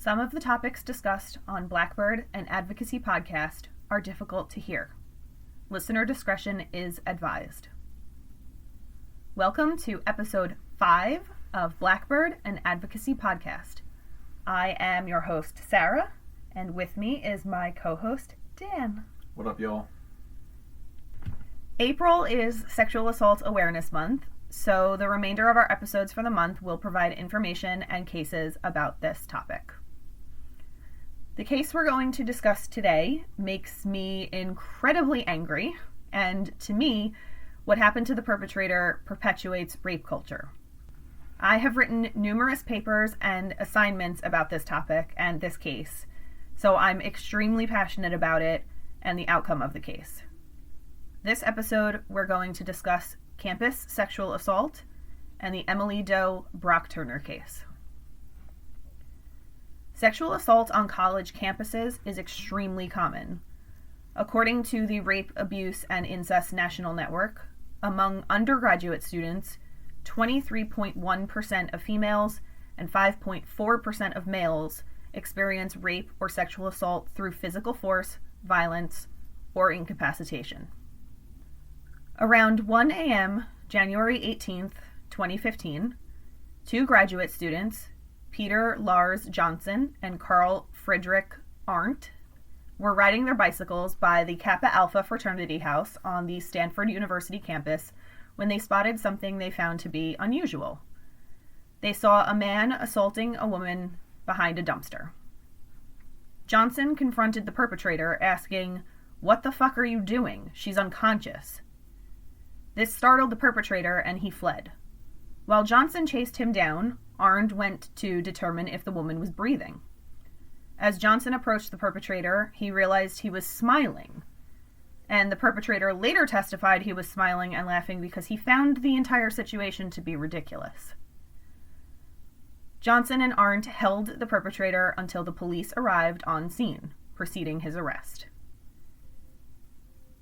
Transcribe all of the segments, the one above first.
Some of the topics discussed on Blackbird and Advocacy Podcast are difficult to hear. Listener discretion is advised. Welcome to episode 5 of Blackbird and Advocacy Podcast. I am your host, Sarah, and with me is my co-host, Dan. What up, y'all? April is Sexual Assault Awareness Month, so the remainder of our episodes for the month will provide information and cases about this topic. The case we're going to discuss today makes me incredibly angry, and to me, what happened to the perpetrator perpetuates rape culture. I have written numerous papers and assignments about this topic and this case, so I'm extremely passionate about it and the outcome of the case. This episode, we're going to discuss campus sexual assault and the Emily Doe Brock-Turner case. Sexual assault on college campuses is extremely common. According to the Rape, Abuse, and Incest National Network, among undergraduate students, 23.1% of females and 5.4% of males experience rape or sexual assault through physical force, violence, or incapacitation. Around 1 a.m., January 18th, 2015, two graduate students, Peter Lars Jonsson and Carl-Fredrik Arndt, were riding their bicycles by the Kappa Alpha fraternity house on the Stanford University campus when they spotted something they found to be unusual. They saw a man assaulting a woman behind a dumpster. Jonsson confronted the perpetrator, asking, "What the fuck are you doing? She's unconscious." This startled the perpetrator and he fled. While Jonsson chased him down, Arndt went to determine if the woman was breathing. As Jonsson approached the perpetrator, he realized he was smiling. And the perpetrator later testified he was smiling and laughing because he found the entire situation to be ridiculous. Jonsson and Arndt held the perpetrator until the police arrived on scene, preceding his arrest.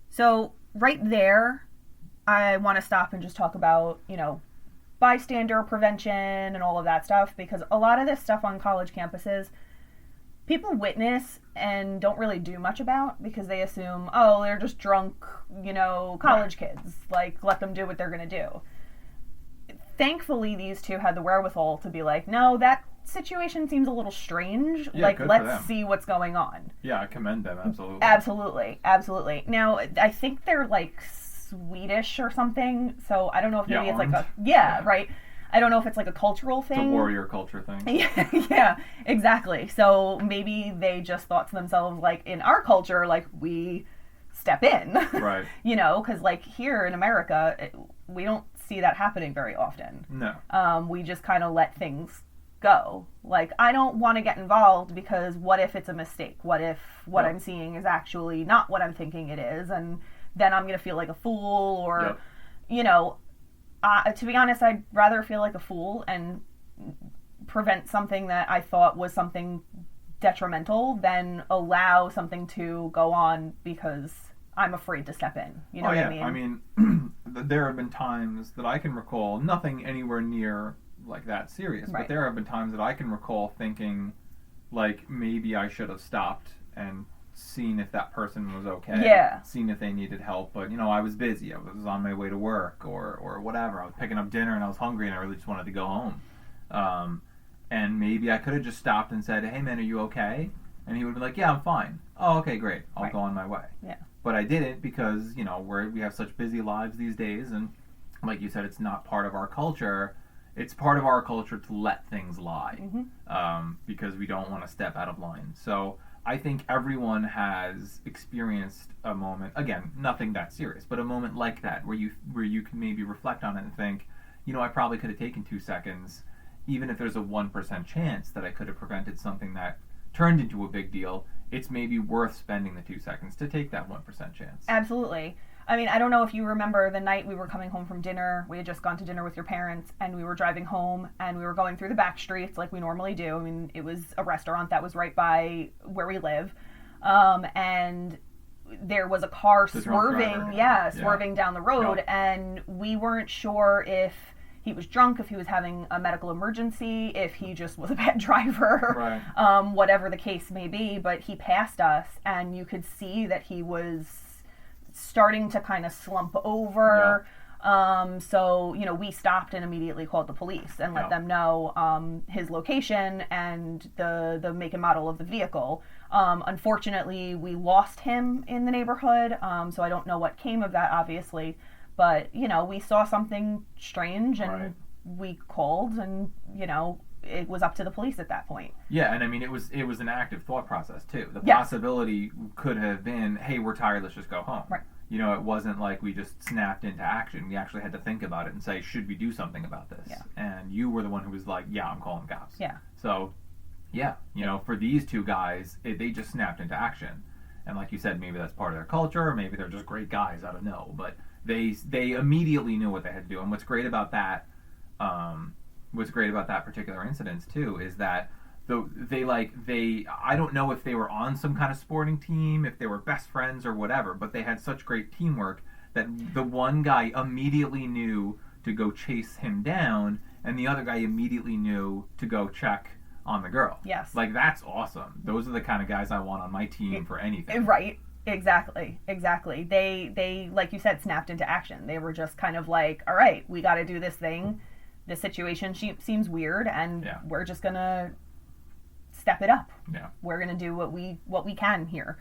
So, right there, I want to stop and just talk about, bystander prevention and all of that stuff, because a lot of this stuff on college campuses, people witness and don't really do much about because they assume, oh, they're just drunk, college kids. Like, let them do what they're going to do. Thankfully, these two had the wherewithal to be like, no, that situation seems a little strange. Yeah, let's see what's going on. Yeah, I commend them, absolutely. Absolutely. Now, I think they're Swedish or something, so I don't know if maybe it's right. I don't know if it's a cultural thing. It's a warrior culture thing. Yeah, exactly. So maybe they just thought to themselves, in our culture, we step in. Right. Because here in America, we don't see that happening very often. No. We just kind of let things go. I don't want to get involved because what if it's a mistake? What if what I'm seeing is actually not what I'm thinking it is? And then I'm going to feel like a fool or, to be honest, I'd rather feel like a fool and prevent something that I thought was something detrimental than allow something to go on because I'm afraid to step in. You know what I mean? I mean, there have been times that I can recall, nothing anywhere near that serious, right. But there have been times that I can recall thinking, maybe I should have stopped and seen if that person was okay. Yeah. Seen if they needed help, but I was busy. I was on my way to work or whatever. I was picking up dinner and I was hungry and I really just wanted to go home. And maybe I could have just stopped and said, "Hey man, are you okay?" And he would be like, "Yeah, I'm fine." "Oh, okay, great. I'll go on my way." Yeah. But I didn't because, we have such busy lives these days, and like you said, it's not part of our culture. It's part of our culture to let things lie. Mm-hmm. Because we don't want to step out of line. So I think everyone has experienced a moment, again, nothing that serious, but a moment like that where you can maybe reflect on it and think, I probably could have taken 2 seconds, even if there's a 1% chance that I could have prevented something that turned into a big deal. It's maybe worth spending the 2 seconds to take that 1% chance. Absolutely. I mean, I don't know if you remember the night we were coming home from dinner. We had just gone to dinner with your parents, and we were driving home, and we were going through the back streets like we normally do. I mean, it was a restaurant that was right by where we live, and there was a car swerving down the road, and we weren't sure if he was drunk, if he was having a medical emergency, if he just was a bad driver, Right. whatever the case may be. But he passed us, and you could see that he was starting to kind of slump over. So, we stopped and immediately called the police and let them know his location and the make and model of the vehicle. Unfortunately, we lost him in the neighborhood, so I don't know what came of that, obviously. But, we saw something strange, and we called, and, it was up to the police at that point. Yeah, and I mean, it was an active thought process, too. The possibility could have been, hey, we're tired, let's just go home. Right. It wasn't like we just snapped into action. We actually had to think about it and say, should we do something about this? Yeah. And you were the one who was like, yeah, I'm calling cops. Yeah. So, yeah, for these two guys, they just snapped into action. And like you said, maybe that's part of their culture, or maybe they're just great guys, I don't know. But they immediately knew what they had to do. And what's great about that particular incident, too, is that I don't know if they were on some kind of sporting team, if they were best friends or whatever, but they had such great teamwork that the one guy immediately knew to go chase him down, and the other guy immediately knew to go check on the girl. Yes. Like, that's awesome. Those are the kind of guys I want on my team for anything. Right. Exactly. They, like you said, snapped into action. They were just kind of like, all right, we got to do this thing. This situation seems weird, and we're just going to step it up. Yeah. We're going to do what we can here.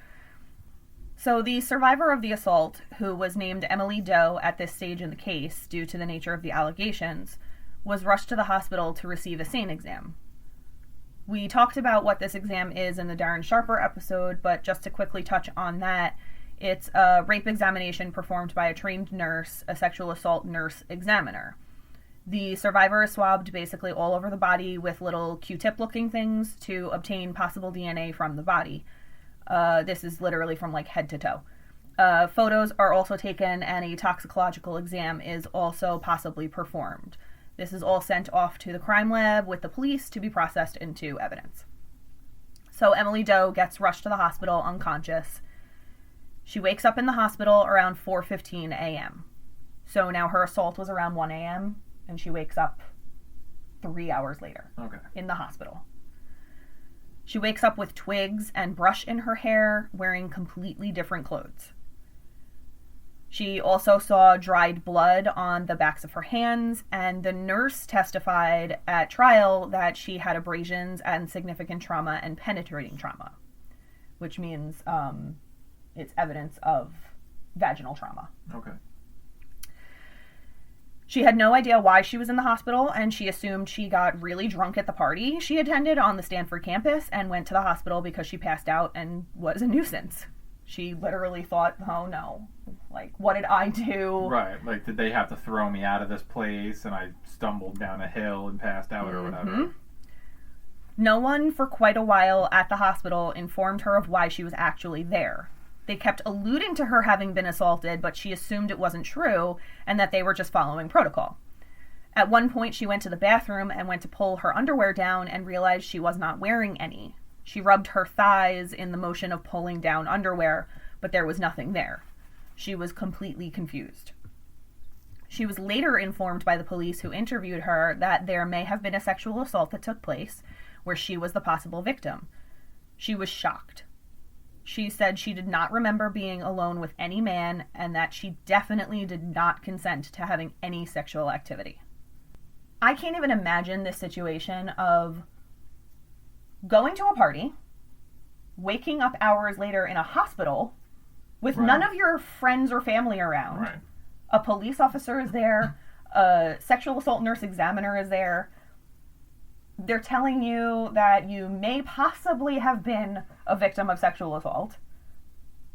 So the survivor of the assault, who was named Emily Doe at this stage in the case due to the nature of the allegations, was rushed to the hospital to receive a SANE exam. We talked about what this exam is in the Darren Sharper episode, but just to quickly touch on that, it's a rape examination performed by a trained nurse, a sexual assault nurse examiner. The survivor is swabbed basically all over the body with little Q-tip looking things to obtain possible DNA from the body. This is literally from like head to toe. Photos are also taken, and a toxicological exam is also possibly performed. This is all sent off to the crime lab with the police to be processed into evidence. So Emily Doe gets rushed to the hospital unconscious. She wakes up in the hospital around 4:15 a.m. So now her assault was around 1 a.m., and she wakes up 3 hours later in the hospital. She wakes up with twigs and brush in her hair, wearing completely different clothes. She also saw dried blood on the backs of her hands, and the nurse testified at trial that she had abrasions and significant trauma and penetrating trauma, which means it's evidence of vaginal trauma. Okay. She had no idea why she was in the hospital, and she assumed she got really drunk at the party she attended on the Stanford campus and went to the hospital because she passed out and was a nuisance. She literally thought, oh no, like, what did I do? Right, like, did they have to throw me out of this place and I stumbled down a hill and passed out or whatever? No one for quite a while at the hospital informed her of why she was actually there. They kept alluding to her having been assaulted, but she assumed it wasn't true and that they were just following protocol. At one point, she went to the bathroom and went to pull her underwear down and realized she was not wearing any. She rubbed her thighs in the motion of pulling down underwear, but there was nothing there. She was completely confused. She was later informed by the police who interviewed her that there may have been a sexual assault that took place where she was the possible victim. She was shocked. She said she did not remember being alone with any man and that she definitely did not consent to having any sexual activity. I can't even imagine this situation of going to a party, waking up hours later in a hospital with none of your friends or family around. Right. A police officer is there, a sexual assault nurse examiner is there. They're telling you that you may possibly have been a victim of sexual assault,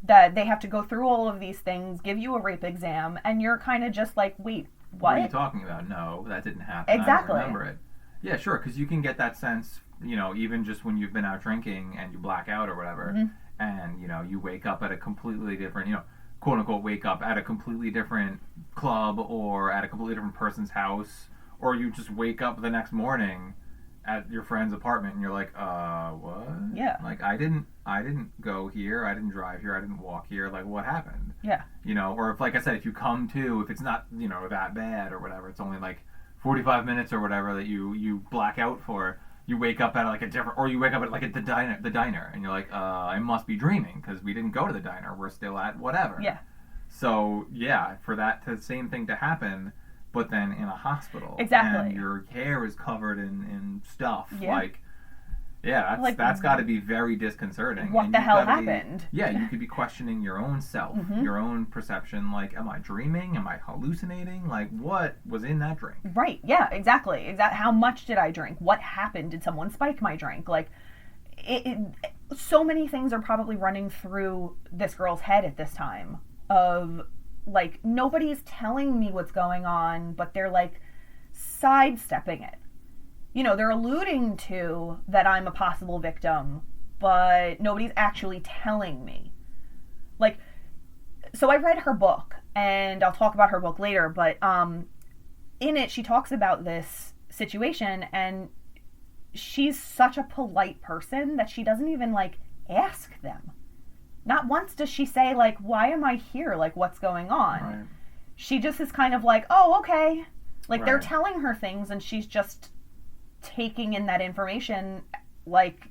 that they have to go through all of these things, give you a rape exam, and you're kind of just like, wait, what? What are you talking about? No, that didn't happen. Exactly. I don't remember it. Yeah, sure, because you can get that sense, even just when you've been out drinking and you black out or whatever, and, you wake up at a completely different, quote-unquote wake up at a completely different club or at a completely different person's house, or you just wake up the next morning at your friend's apartment and you're like, what? Yeah. Like, I didn't go here, I didn't drive here, I didn't walk here, like, what happened? Yeah. Or if, like I said, if you come to, if it's not, that bad or whatever, it's only like 45 minutes or whatever that you black out for, you wake up at like a different, or you wake up at like at the diner, and you're like, I must be dreaming because we didn't go to the diner. We're still at whatever. Yeah. So yeah, for that same thing to happen, but then in a hospital. Exactly. And your hair is covered in stuff. Yeah. Like, yeah, that's got to be very disconcerting. What and the hell happened? You could be questioning your own self, your own perception. Like, am I dreaming? Am I hallucinating? Like, what was in that drink? Right, yeah, exactly. How much did I drink? What happened? Did someone spike my drink? Like, so many things are probably running through this girl's head at this time of, like, nobody's telling me what's going on, but they're, like, sidestepping it. You know, they're alluding to that I'm a possible victim, but nobody's actually telling me. Like, so I read her book, and I'll talk about her book later, but in it, she talks about this situation, and she's such a polite person that she doesn't even, like, ask them. Not once does she say, like, why am I here? Like, what's going on? Right. She just is kind of like, oh, okay. Like, Right. they're telling her things, and she's just taking in that information, like,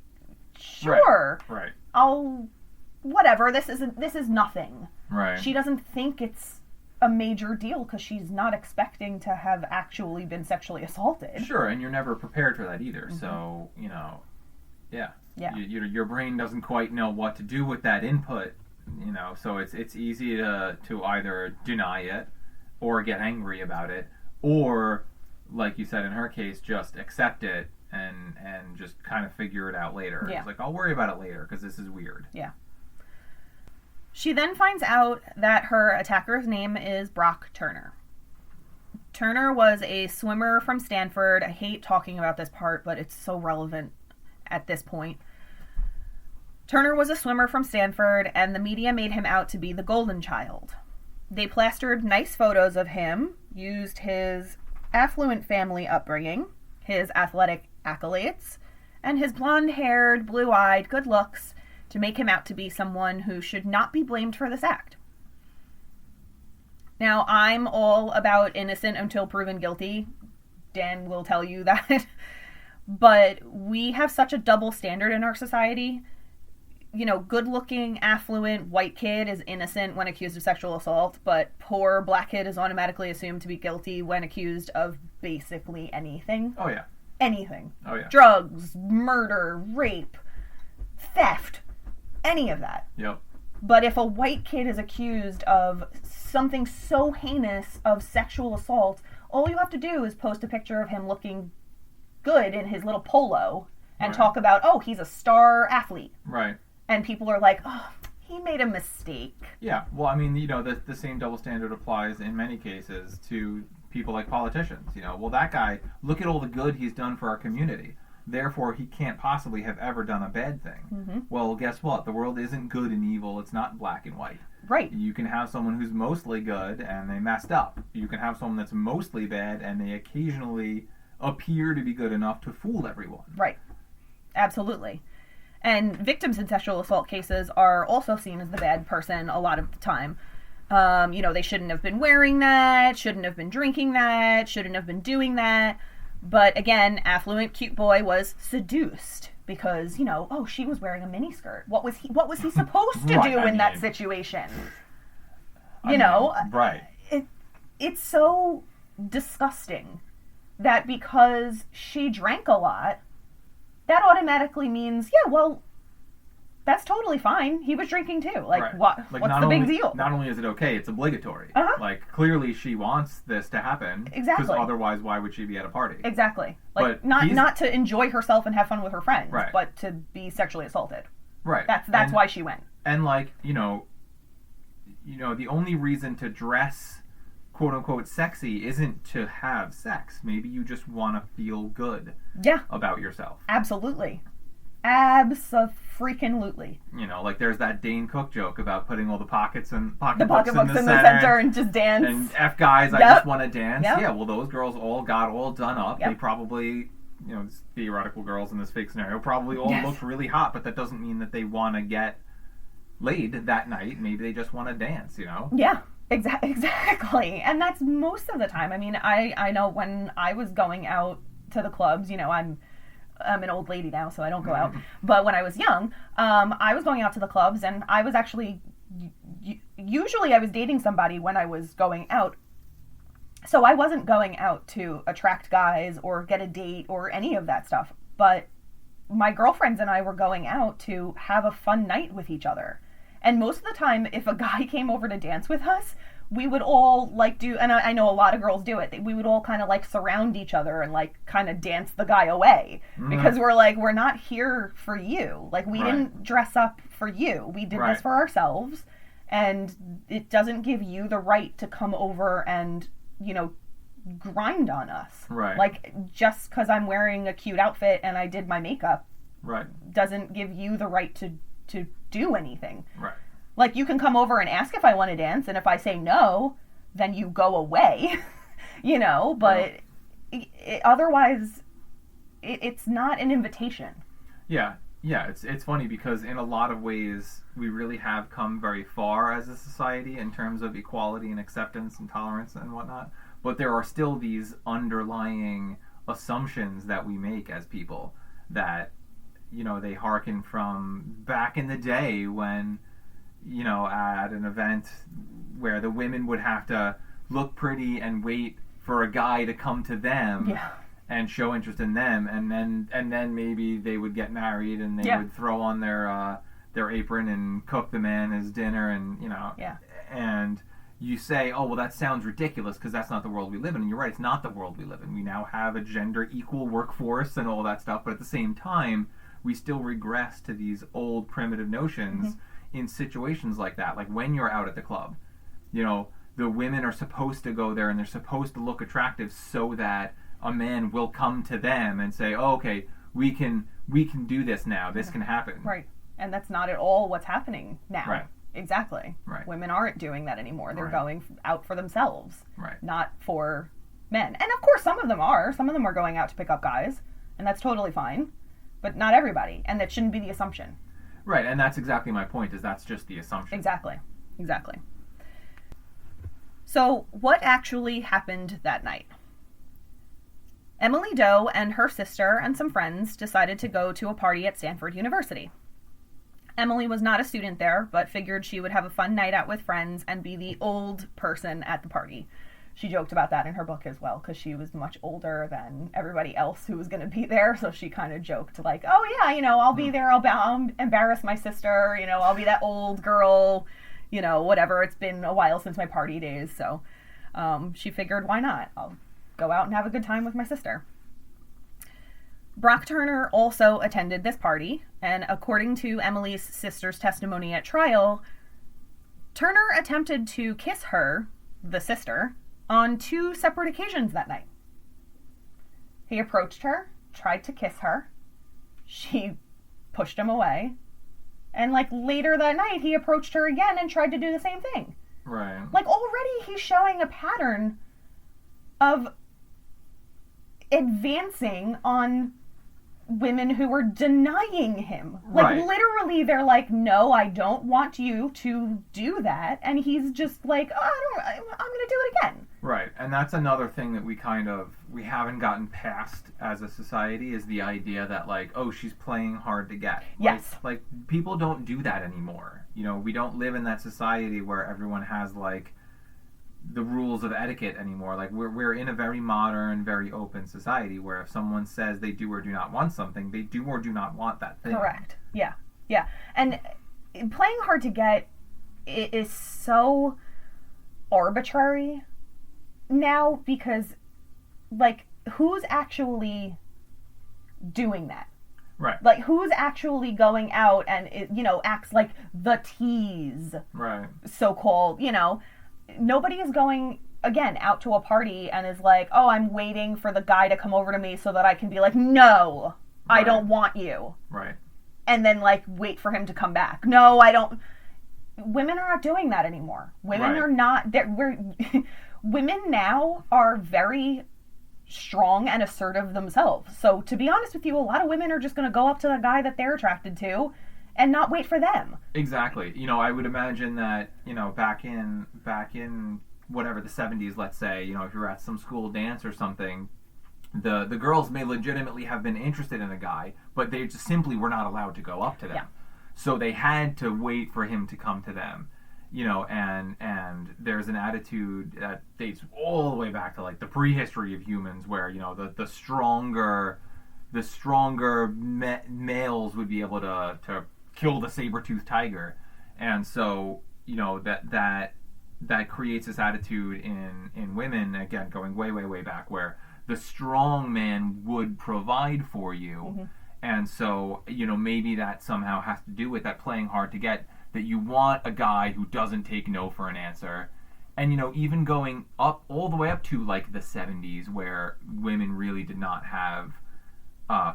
sure. Right. I'll, whatever, this is nothing. Right. She doesn't think it's a major deal because she's not expecting to have actually been sexually assaulted. Sure, and you're never prepared for that either. So, you know, yeah. Yeah. Your brain doesn't quite know what to do with that input, you know, so it's easy to either deny it or get angry about it, or, like you said in her case, just accept it and just kind of figure it out later. Yeah. It's like, I'll worry about it later because this is weird. Yeah. She then finds out that her attacker's name is Brock Turner. Turner was a swimmer from Stanford. I hate talking about this part, but it's so relevant at this point. Turner was a swimmer from Stanford, and the media made him out to be the golden child. They plastered nice photos of him, used his affluent family upbringing, his athletic accolades, and his blonde-haired, blue-eyed good looks to make him out to be someone who should not be blamed for this act. Now, I'm all about innocent until proven guilty. Dan will tell you that. But we have such a double standard in our society. You know, good-looking, affluent, white kid is innocent when accused of sexual assault, but poor black kid is automatically assumed to be guilty when accused of basically anything. Oh, yeah. Anything. Oh, yeah. Drugs, murder, rape, theft, any of that. Yep. But if a white kid is accused of something so heinous of sexual assault, all you have to do is post a picture of him looking good in his little polo and Right. talk about, oh, he's a star athlete. Right. And people are like, oh, he made a mistake. Yeah, well, I mean, you know, the same double standard applies in many cases to people like politicians. You know, well, that guy, look at all the good he's done for our community. Therefore, he can't possibly have ever done a bad thing. Mm-hmm. Well, guess what? The world isn't good and evil. It's not black and white. Right. You can have someone who's mostly good and they messed up. You can have someone that's mostly bad and they occasionally appear to be good enough to fool everyone. Right. Absolutely. And victims in sexual assault cases are also seen as the bad person a lot of the time. You know, they shouldn't have been wearing that, shouldn't have been drinking that, shouldn't have been doing that. But again, affluent cute boy was seduced because, you know, oh, she was wearing a miniskirt. What was he supposed to Right, do in that mean, situation? I You know, mean, right. It's so disgusting that because she drank a lot, that automatically means, yeah, well, that's totally fine. He was drinking too. Like, Right. what? Like, What's the big deal? Not only is it okay, it's obligatory. Uh-huh. Like, clearly she wants this to happen. Exactly. Because otherwise, why would she be at a party? Exactly. Like, But not to enjoy herself and have fun with her friends, Right. but to be sexually assaulted. Right. That's why she went. And, like, you know, the only reason to dress quote-unquote sexy isn't to have sex. Maybe you just want to feel good Yeah, about yourself. absolutely. Abso-freaking-lutely. You know, like there's that Dane Cook joke about putting all the pocketbooks The pocketbooks in in the center and just dance. And F guys, I Yep. just want to dance. Yep. Yeah, well, those girls all got all done up. Yep. They probably, you know, these theoretical girls in this fake scenario probably all Yes. looked really hot, but that doesn't mean that they want to get laid that night. Maybe they just want to dance, you know? Yeah. Exactly. And that's most of the time. I mean, I know when I was going out to the clubs, I'm an old lady now, so I don't go out. But when I was young, I was going out to the clubs, and I was actually, usually I was dating somebody when I was going out. So I wasn't going out to attract guys or get a date or any of that stuff. But my girlfriends and I were going out to have a fun night with each other. And most of the time, if a guy came over to dance with us, we would all and I know a lot of girls do it, we would all kind of surround each other and kind of dance the guy away. Because we're not here for you. We didn't dress up for you. We did this for ourselves. And it doesn't give you the right to come over and, grind on us. Right. Just because I'm wearing a cute outfit and I did my makeup. Right. Doesn't give you the right to do anything. Right. You can come over and ask if I want to dance, and if I say no, then you go away. But otherwise, it's not an invitation. Yeah. It's funny because in a lot of ways we really have come very far as a society in terms of equality and acceptance and tolerance and whatnot. But there are still these underlying assumptions that we make as people that they hearken from back in the day when, at an event where the women would have to look pretty and wait for a guy to come to them and show interest in them, and then maybe they would get married and they would throw on their apron and cook the man his dinner and and you say, oh, well, that sounds ridiculous because that's not the world we live in. And you're right, it's not the world we live in. We now have a gender equal workforce and all that stuff, but at the same time, we still regress to these old primitive notions in situations like that. Like when you're out at the club, the women are supposed to go there and they're supposed to look attractive so that a man will come to them and say, oh, okay, we can do this now. This can happen. Right. And that's not at all what's happening now. Right. Exactly. Right. Women aren't doing that anymore. They're going out for themselves. Right. Not for men. And of course, some of them are. Some of them are going out to pick up guys. And that's totally fine. But not everybody. And that shouldn't be the assumption. Right. And that's exactly my point, is that's just the assumption. Exactly. So what actually happened that night? Emily Doe and her sister and some friends decided to go to a party at Stanford University. Emily was not a student there, but figured she would have a fun night out with friends and be the old person at the party. She joked about that in her book as well, because she was much older than everybody else who was going to be there, so she kind of joked oh yeah, I'll be there, I'll embarrass my sister, I'll be that old girl, whatever, it's been a while since my party days, so she figured, why not? I'll go out and have a good time with my sister. Brock Turner also attended this party, and according to Emily's sister's testimony at trial, Turner attempted to kiss her, the sister, on 2 separate occasions that night. He approached her, tried to kiss her, she pushed him away, and later that night he approached her again and tried to do the same thing. Right. Already he's showing a pattern of advancing on women who were denying him. Literally, they're no, I don't want you to do that. And he's just I'm going to do it again. Right. And that's another thing that we haven't gotten past as a society, is the idea that oh, she's playing hard to get. Yes. People don't do that anymore. We don't live in that society where everyone has the rules of etiquette anymore. We're in a very modern, very open society where if someone says they do or do not want something, they do or do not want that thing. Correct. Yeah. And playing hard to get is so arbitrary now, because who's actually doing that? Right. Who's actually going out and acts like the tease, right, so-called, Nobody is going, again, out to a party and is oh, I'm waiting for the guy to come over to me so that I can be no, I don't want you. Right. And then, wait for him to come back. No, I don't. Women are not doing that anymore. Women are not. Women now are very strong and assertive themselves. So, to be honest with you, a lot of women are just going to go up to the guy that they're attracted to and not wait for them. Exactly. I would imagine that, back in whatever, the 70s, let's say, if you're at some school dance or something, the girls may legitimately have been interested in a guy, but they just simply were not allowed to go up to them. Yeah. So they had to wait for him to come to them. And there's an attitude that dates all the way back to like the prehistory of humans, where the stronger males would be able to kill the saber-toothed tiger, and so that creates this attitude in women, again going way back, where the strong man would provide for you. Mm-hmm. And so maybe that somehow has to do with that playing hard to get, that you want a guy who doesn't take no for an answer. And even going up all the way up to like the 70s, where women really did not have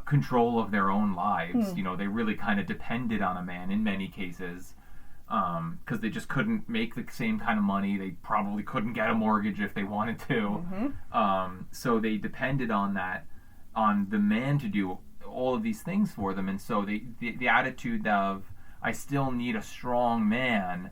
control of their own lives. They really kind of depended on a man in many cases, because they just couldn't make the same kind of money. They probably couldn't get a mortgage if they wanted to. Mm-hmm. So they depended on the man to do all of these things for them. And so the attitude of, I still need a strong man,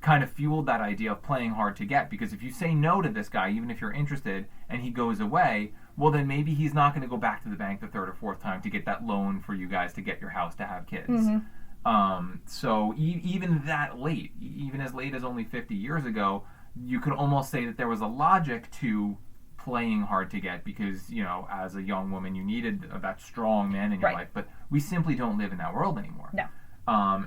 kind of fueled that idea of playing hard to get. Because if you say no to this guy, even if you're interested, and he goes away, well, then maybe he's not going to go back to the bank the third or fourth time to get that loan for you guys to get your house to have kids. Mm-hmm. So even that late, even as late as only 50 years ago, you could almost say that there was a logic to playing hard to get, because as a young woman you needed that strong man in your life. But we simply don't live in that world anymore. No.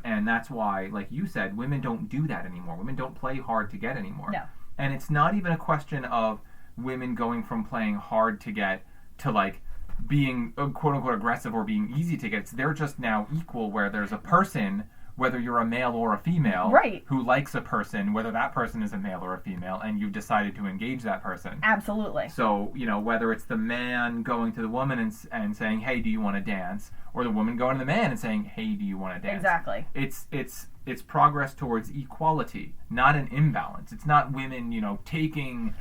And that's why, like you said, women don't do that anymore. Women don't play hard to get anymore. No. And it's not even a question of women going from playing hard to get to like being quote unquote aggressive or being easy to get. They're just now equal, where there's a person, whether you're a male or a female, who likes a person, whether that person is a male or a female, and you've decided to engage that person. Absolutely. So, whether it's the man going to the woman and saying, hey, do you want to dance? Or the woman going to the man and saying, hey, do you want to dance? Exactly. It's progress towards equality, not an imbalance. It's not women, taking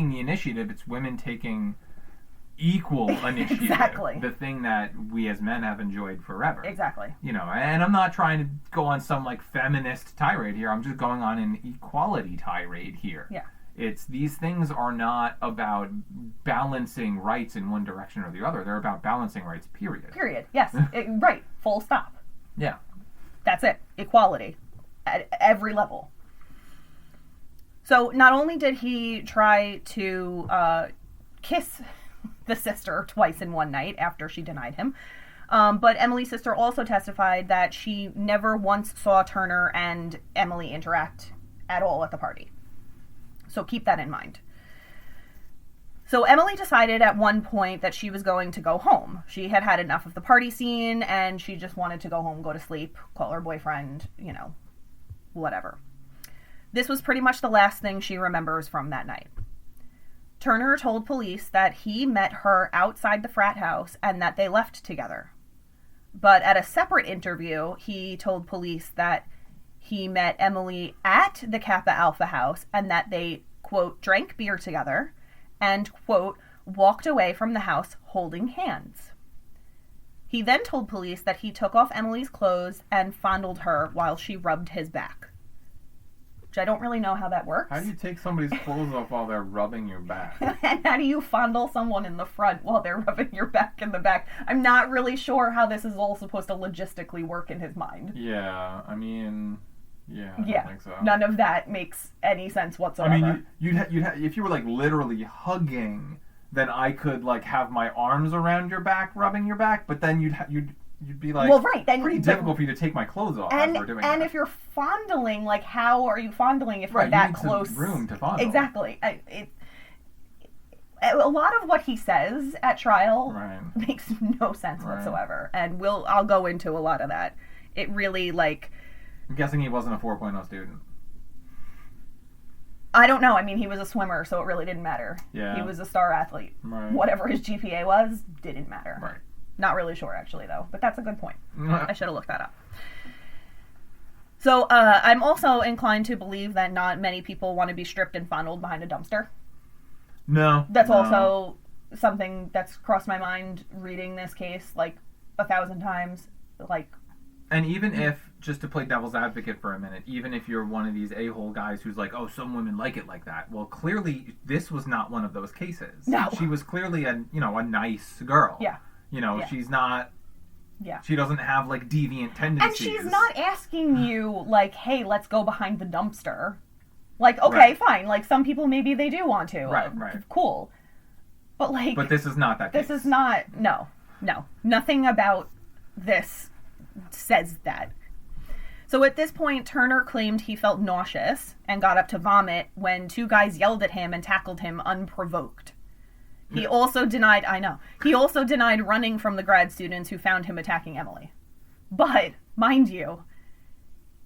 the initiative. It's women taking equal initiative. Exactly. The thing that we as men have enjoyed forever. Exactly. And I'm not trying to go on some like feminist tirade here. I'm just going on an equality tirade here. Yeah. These things are not about balancing rights in one direction or the other. They're about balancing rights, period. Period. Yes. Right. Full stop. Yeah. That's it. Equality. At every level. So not only did he try to kiss the sister twice in one night after she denied him, but Emily's sister also testified that she never once saw Turner and Emily interact at all at the party. So keep that in mind. So Emily decided at one point that she was going to go home. She had had enough of the party scene, and she just wanted to go home, go to sleep, call her boyfriend, whatever. This was pretty much the last thing she remembers from that night. Turner told police that he met her outside the frat house and that they left together. But at a separate interview, he told police that he met Emily at the Kappa Alpha house and that they, quote, drank beer together and, quote, walked away from the house holding hands. He then told police that he took off Emily's clothes and fondled her while she rubbed his back. Which I don't really know how that works. How do you take somebody's clothes off while they're rubbing your back? And how do you fondle someone in the front while they're rubbing your back in the back? I'm not really sure how this is all supposed to logistically work in his mind. Yeah, I mean, I don't think so. None of that makes any sense whatsoever. I mean, you'd if you were like literally hugging, then I could like have my arms around your back, rubbing your back, but then you'd be like, well, right, then, pretty difficult for you to take my clothes off as we're doing that. And if you're fondling, like, how are you fondling if you're that close? Some room to fondle. Exactly. A lot of what he says at trial makes no sense whatsoever, and I'll go into a lot of that. It really, like... I'm guessing he wasn't a 4.0 student. I don't know. I mean, he was a swimmer, so it really didn't matter. Yeah. He was a star athlete. Right. Whatever his GPA was, didn't matter. Right. Not really sure, actually, though. But that's a good point. I should have looked that up. So, I'm also inclined to believe that not many people want to be stripped and fondled behind a dumpster. No. That's also something that's crossed my mind reading this case, like, 1,000 times. Like, And even if, just to play devil's advocate for a minute, even if you're one of these a-hole guys who's like, oh, some women like it like that. Well, clearly, this was not one of those cases. No. She was clearly a nice girl. Yeah. She's not... Yeah. She doesn't have, like, deviant tendencies. And she's not asking you, like, hey, let's go behind the dumpster. Like, okay, fine. Like, some people, maybe they do want to. Right. Cool. But, like... But this is not that case. This is not... No. Nothing about this says that. So at this point, Turner claimed he felt nauseous and got up to vomit when two guys yelled at him and tackled him unprovoked. He also denied running from the grad students who found him attacking Emily. But, mind you,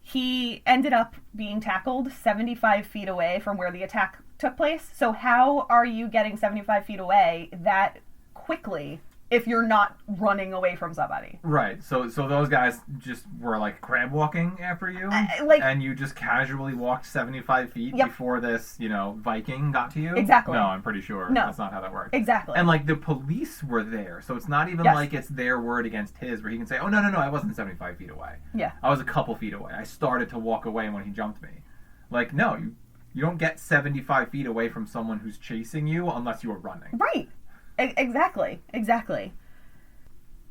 he ended up being tackled 75 feet away from where the attack took place. So how are you getting 75 feet away that quickly if you're not running away from somebody? Right. So those guys just were like crab walking after you, and you just casually walked 75 feet before this, Viking got to you? Exactly. No, I'm pretty sure that's not how that works. Exactly. And like the police were there, so it's not even like it's their word against his, where he can say, oh, no, I wasn't 75 feet away. Yeah. I was a couple feet away. I started to walk away when he jumped me. Like, no, you don't get 75 feet away from someone who's chasing you unless you're running. Right. Exactly.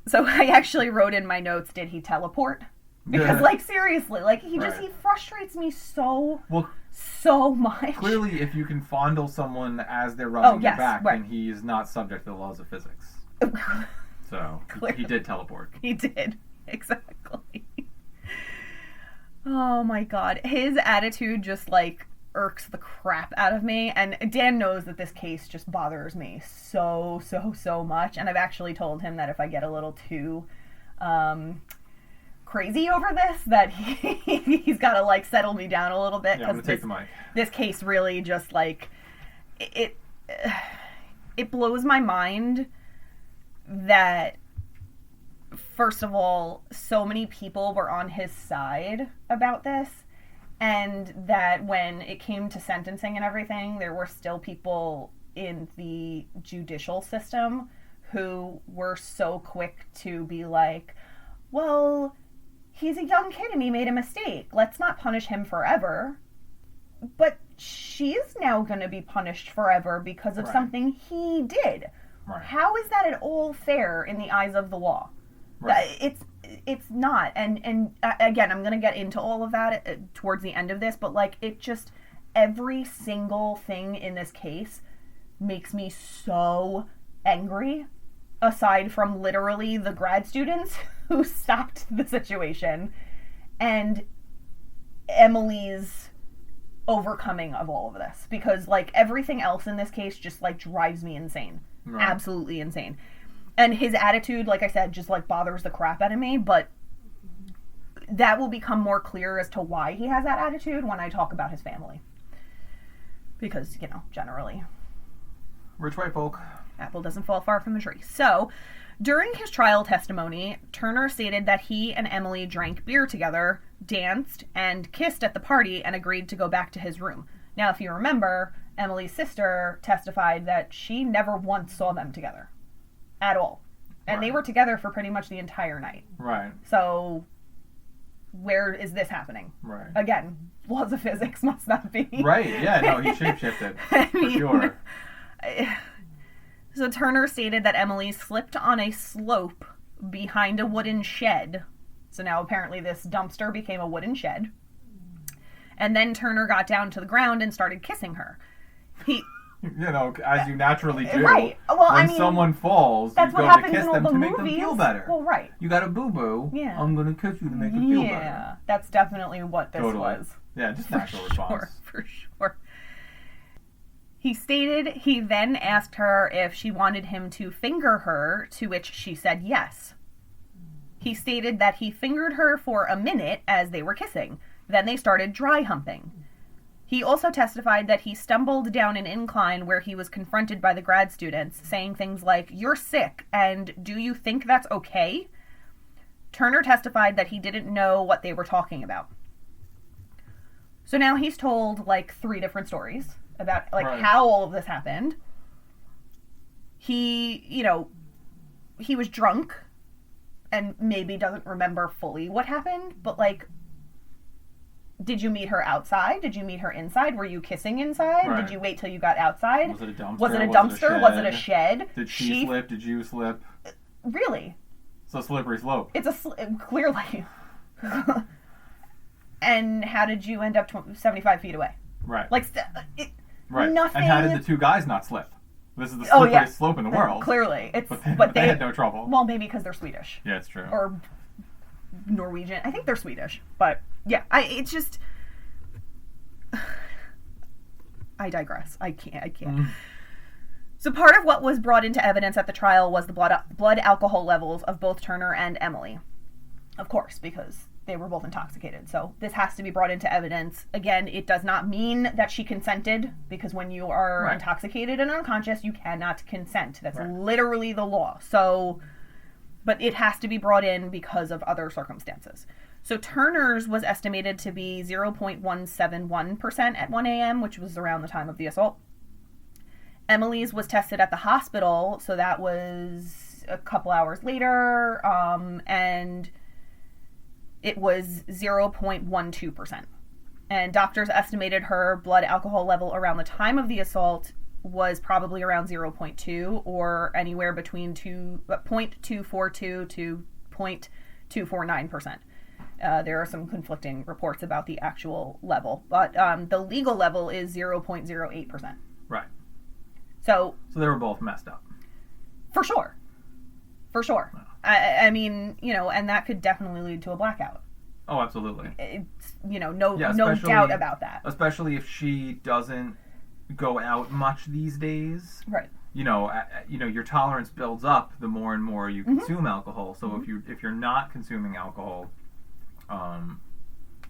So I actually wrote in my notes, did he teleport? Because, seriously, he frustrates me so much. Clearly, if you can fondle someone as they're running your back, then he is not subject to the laws of physics. So, he did teleport. He did. Exactly. Oh my god. His attitude just, irks the crap out of me, and Dan knows that this case just bothers me so much, and I've actually told him that if I get a little too crazy over this, that he's got to settle me down a little bit, because I'm gonna take the mic. This case really just it blows my mind that, first of all, so many people were on his side about this. And that when it came to sentencing and everything, there were still people in the judicial system who were so quick to be like, well, he's a young kid and he made a mistake. Let's not punish him forever. But she's now going to be punished forever because of something he did. Right. How is that at all fair in the eyes of the law? Right. It's not, and again, I'm going to get into all of that towards the end of this, but it just, every single thing in this case makes me so angry, aside from literally the grad students who stopped the situation, and Emily's overcoming of all of this, because everything else in this case just drives me insane. Right. Absolutely insane. And his attitude, like I said, just bothers the crap out of me, but that will become more clear as to why he has that attitude when I talk about his family. Because, generally, rich white folk. Apple doesn't fall far from the tree. So, during his trial testimony, Turner stated that he and Emily drank beer together, danced, and kissed at the party, and agreed to go back to his room. Now, if you remember, Emily's sister testified that she never once saw them together. At all. And they were together for pretty much the entire night. Right. So, where is this happening? Right. Again, laws of physics must not be. Right, yeah, no, he shapeshifted. For sure. So, Turner stated that Emily slipped on a slope behind a wooden shed. So now apparently this dumpster became a wooden shed. And then Turner got down to the ground and started kissing her. As you naturally do. Right. Well, when someone falls, you go to kiss them to make them feel better. Well, right. You got a boo-boo. Yeah. I'm going to kiss you to make them feel better. Yeah, that's definitely what this was. Yeah, just natural response. For sure. He stated he then asked her if she wanted him to finger her, to which she said yes. He stated that he fingered her for a minute as they were kissing. Then they started dry humping. He also testified that he stumbled down an incline where he was confronted by the grad students, saying things like, "You're sick, and do you think that's okay?" Turner testified that he didn't know what they were talking about. So now he's told, 3 different stories about, how all of this happened. He was drunk. and maybe doesn't remember fully what happened, but, like, did you meet her outside? Did you meet her inside? Were you kissing inside? Right. Did you wait till you got outside? Was it a dumpster? Was it a dumpster? Was it a shed? Did she slip? Did you slip? Really? It's a slippery slope. It's clearly. And how did you end up 75 feet away? Right. Like, right. Nothing. And how did the two guys not slip? This is the slipperiest slope in the world. Clearly. But they had no trouble. Well, maybe because they're Swedish. Yeah, it's true. Or Norwegian. I think they're Swedish. But, yeah, it's just... I digress. I can't. Mm. So part of what was brought into evidence at the trial was the blood alcohol levels of both Turner and Emily. Of course, because they were both intoxicated. So this has to be brought into evidence. Again, it does not mean that she consented, because when you are intoxicated and unconscious, you cannot consent. That's literally the law. So, but it has to be brought in because of other circumstances. So Turner's was estimated to be 0.171% at 1 a.m., which was around the time of the assault. Emily's was tested at the hospital, so that was a couple hours later, and it was 0.12%. And doctors estimated her blood alcohol level around the time of the assault was probably around 0.2, or anywhere between 0.242 to 0.249%. There are some conflicting reports about the actual level, but the legal level is 0.08%. Right. So they were both messed up. For sure. For sure. Wow. I mean, and that could definitely lead to a blackout. Oh, absolutely. It's, no doubt about that. Especially if she doesn't go out much these days. Right. Your tolerance builds up the more and more you consume alcohol. So if you're not consuming alcohol,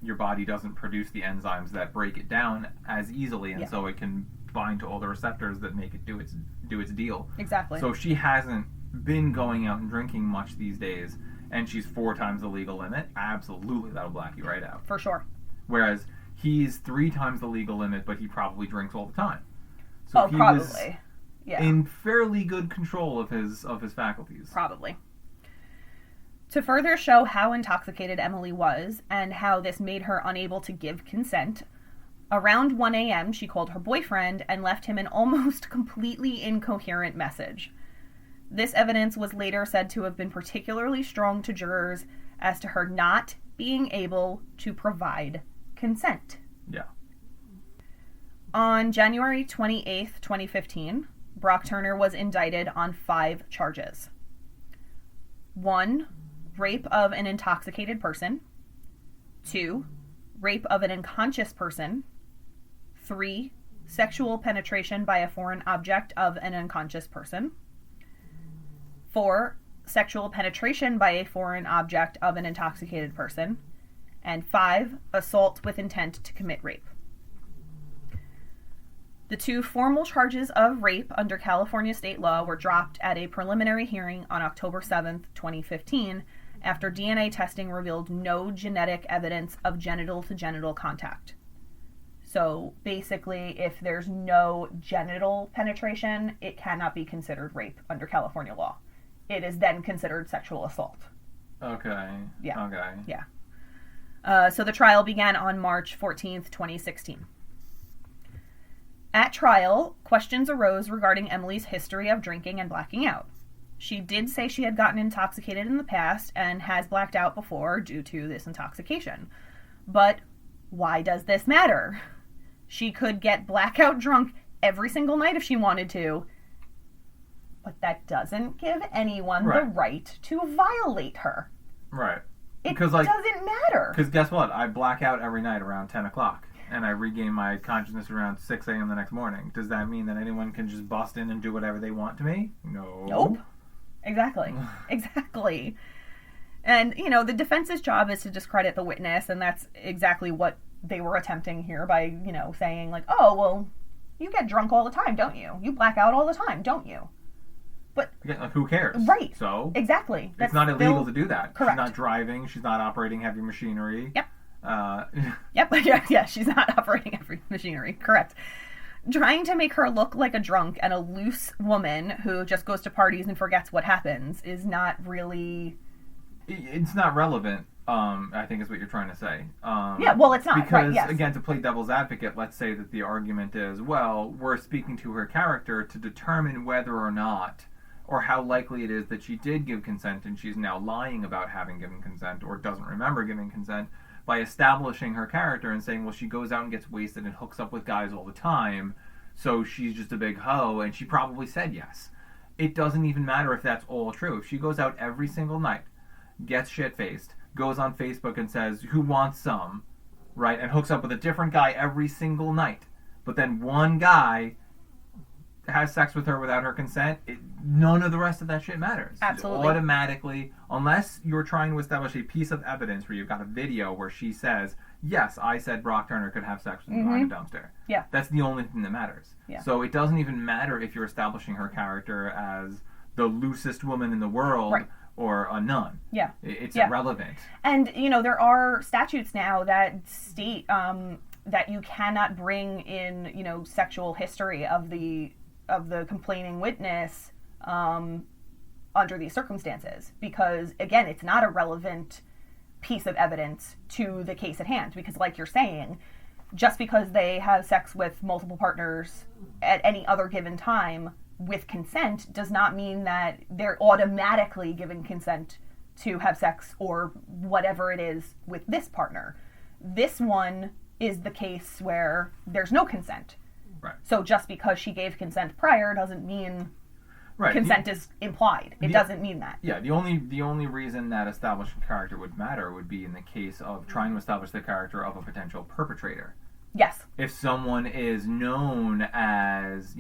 your body doesn't produce the enzymes that break it down as easily, and so it can bind to all the receptors that make it do its deal. Exactly. So if she hasn't been going out and drinking much these days, and she's 4 times the legal limit, absolutely that'll black you right out. For sure. Whereas he's 3 times the legal limit, but he probably drinks all the time. So he probably. was in fairly good control of his faculties. Probably. To further show how intoxicated Emily was and how this made her unable to give consent, around 1 a.m. she called her boyfriend and left him an almost completely incoherent message. This evidence was later said to have been particularly strong to jurors as to her not being able to provide consent. Yeah. On January 28th, 2015, Brock Turner was indicted on 5 charges. 1, rape of an intoxicated person. 2, rape of an unconscious person. 3, sexual penetration by a foreign object of an unconscious person. 4, sexual penetration by a foreign object of an intoxicated person. And 5, assault with intent to commit rape. The 2 formal charges of rape under California state law were dropped at a preliminary hearing on October 7th, 2015, after DNA testing revealed no genetic evidence of genital-to-genital contact. So basically, if there's no genital penetration, it cannot be considered rape under California law. It is then considered sexual assault. Okay. Yeah. Okay. Yeah. So the trial began on March 14th, 2016. At trial, questions arose regarding Emily's history of drinking and blacking out. She did say she had gotten intoxicated in the past and has blacked out before due to this intoxication. But why does this matter? She could get blackout drunk every single night if she wanted to, but that doesn't give anyone the right to violate her. Right. It doesn't matter. Because guess what? I black out every night around 10 o'clock. And I regain my consciousness around 6 a.m. the next morning. Does that mean that anyone can just bust in and do whatever they want to me? No. Nope. Exactly. Exactly. And, the defense's job is to discredit the witness, and that's exactly what they were attempting here by, saying, like, oh, well, you get drunk all the time, don't you? You black out all the time, don't you? But again, like, who cares? Right. So exactly. It's not illegal to do that. Correct. She's not driving. She's not operating heavy machinery. Yep. Yep. Yeah. She's not operating heavy machinery. Correct. Trying to make her look like a drunk and a loose woman who just goes to parties and forgets what happens is not really It's not relevant, I think is what you're trying to say. Yeah, well, it's not. Because, right, yes. again, to play devil's advocate, let's say that the argument is, well, we're speaking to her character to determine whether or not, or how likely it is that she did give consent and she's now lying about having given consent or doesn't remember giving consent, by establishing her character and saying, well, she goes out and gets wasted and hooks up with guys all the time, so she's just a big hoe, and she probably said yes. It doesn't even matter if that's all true. If she goes out every single night, gets shit-faced, goes on Facebook and says, who wants some, right, and hooks up with a different guy every single night, but then one guy has sex with her without her consent, none of the rest of that shit matters. Absolutely. Automatically, unless you're trying to establish a piece of evidence where you've got a video where she says, yes, I said Brock Turner could have sex with me behind a dumpster. Yeah. That's the only thing that matters. Yeah. So it doesn't even matter if you're establishing her character as the loosest woman in the world, right, or a nun. Yeah. It's yeah. irrelevant. And, there are statutes now that state that you cannot bring in, sexual history of the complaining witness under these circumstances. Because, again, it's not a relevant piece of evidence to the case at hand. Because, like you're saying, just because they have sex with multiple partners at any other given time with consent does not mean that they're automatically giving consent to have sex or whatever it is with this partner. This one is the case where there's no consent. Right. So just because she gave consent prior doesn't mean consent is implied. It doesn't mean that. Yeah, the only reason that establishing character would matter would be in the case of trying to establish the character of a potential perpetrator. Yes. If someone is known as,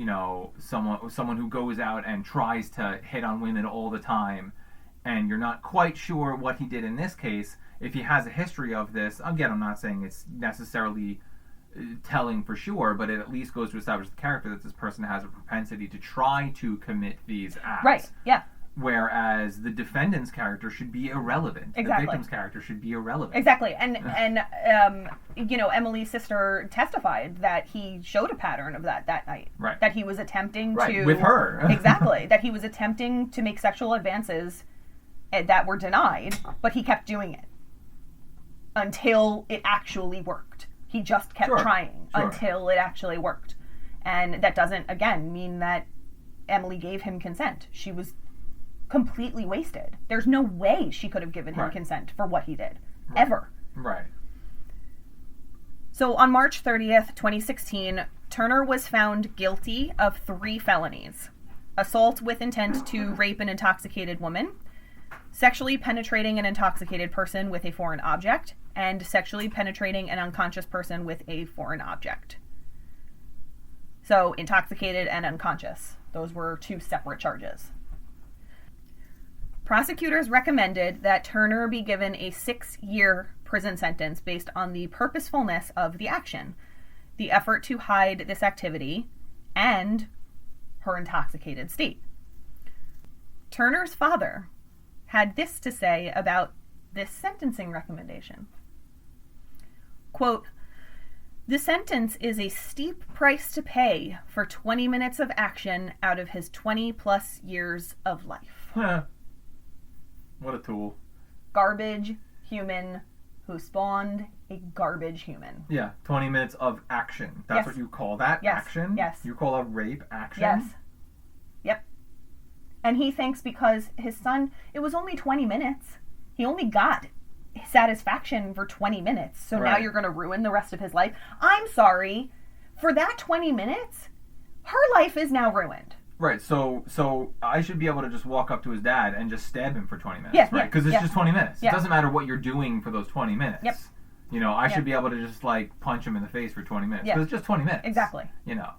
someone who goes out and tries to hit on women all the time, and you're not quite sure what he did in this case, if he has a history of this, again, I'm not saying it's necessarily telling for sure, but it at least goes to establish the character that this person has a propensity to try to commit these acts. Right, yeah. Whereas the defendant's character should be irrelevant. Exactly. The victim's character should be irrelevant. Exactly. And Emily's sister testified that he showed a pattern of that night. Right. That he was attempting to... with her. Exactly. That he was attempting to make sexual advances that were denied, but he kept doing it until it actually worked. He just kept trying until it actually worked. And that doesn't, again, mean that Emily gave him consent. She was completely wasted. There's no way she could have given him consent for what he did. Right. Ever. Right. So on March 30th, 2016, Turner was found guilty of 3 felonies. Assault with intent to rape an intoxicated woman, sexually penetrating an intoxicated person with a foreign object, and sexually penetrating an unconscious person with a foreign object. So, intoxicated and unconscious. Those were 2 separate charges. Prosecutors recommended that Turner be given a 6-year prison sentence based on the purposefulness of the action, the effort to hide this activity, and her intoxicated state. Turner's father had this to say about this sentencing recommendation. Quote, "The sentence is a steep price to pay for 20 minutes of action out of his 20-plus years of life." What a tool. Garbage human who spawned a garbage human. Yeah, 20 minutes of action. That's what you call that? Yes. Action? Yes. You call a rape action? Yes. Yep. And he thinks because his son, it was only 20 minutes. He only got satisfaction for 20 minutes. So now you're going to ruin the rest of his life. I'm sorry. For that 20 minutes, her life is now ruined. Right. So I should be able to just walk up to his dad and just stab him for 20 minutes, yeah, right? Because it's just 20 minutes. Yeah. It doesn't matter what you're doing for those 20 minutes. Yep. I should be able to just punch him in the face for 20 minutes. Yeah. Because it's just 20 minutes. Exactly.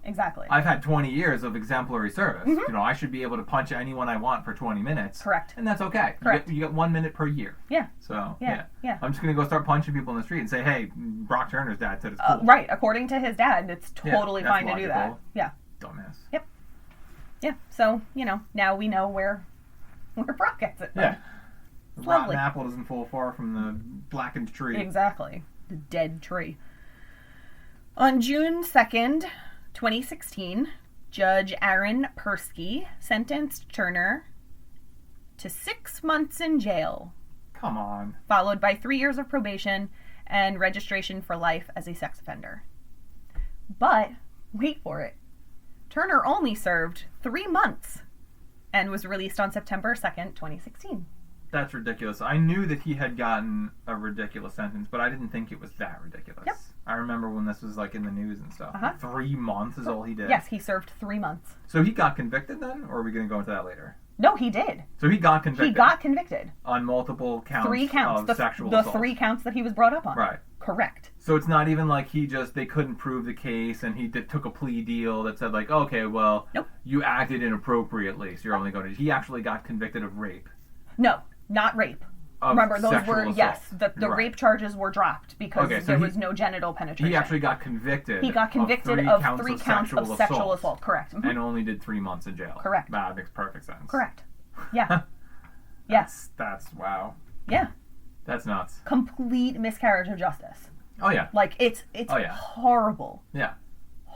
Exactly. I've had 20 years of exemplary service. Mm-hmm. I should be able to punch anyone I want for 20 minutes. Correct. And that's okay. Correct. You get 1 minute per year. Yeah. So, yeah. I'm just going to go start punching people in the street and say, hey, Brock Turner's dad said it's cool. Right. According to his dad, it's totally fine to do that. Yeah. Dumbass. Yep. Yeah. So, now we know where Brock gets it from. Yeah. The rotten Lovely. apple doesn't fall far from the blackened tree. Exactly. The dead tree. On June 2nd, 2016, Judge Aaron Persky sentenced Turner to 6 months in jail Come on. Followed by 3 years of probation and registration for life as a sex offender. But, wait for it, Turner only served 3 months and was released on September 2nd, 2016. That's ridiculous. I knew that he had gotten a ridiculous sentence, but I didn't think it was that ridiculous. Yep. I remember when this was like in the news and stuff. Uh-huh. 3 months is all he did. Yes, he served 3 months. So he got convicted then, or are we going to go into that later? No, he did. So he got convicted. He got convicted. On multiple counts. 3 counts. Of sexual the assault. 3 counts that he was brought up on. Right. Correct. So it's not even like they couldn't prove the case and he took a plea deal that said like, okay, well, nope. You acted inappropriately, so you're only going to... He actually got convicted of rape. No, not rape. Of Remember, those were... assault. Yes, the right. rape charges were dropped because there was no genital penetration. He actually got convicted. He got convicted of 3 counts of sexual assault. Correct. Mm-hmm. And only did 3 months in jail. Correct. That makes perfect sense. Correct. Yeah. Yes. That's wow. Yeah. That's nuts. Complete miscarriage of justice. Oh yeah. Like it's horrible. Yeah.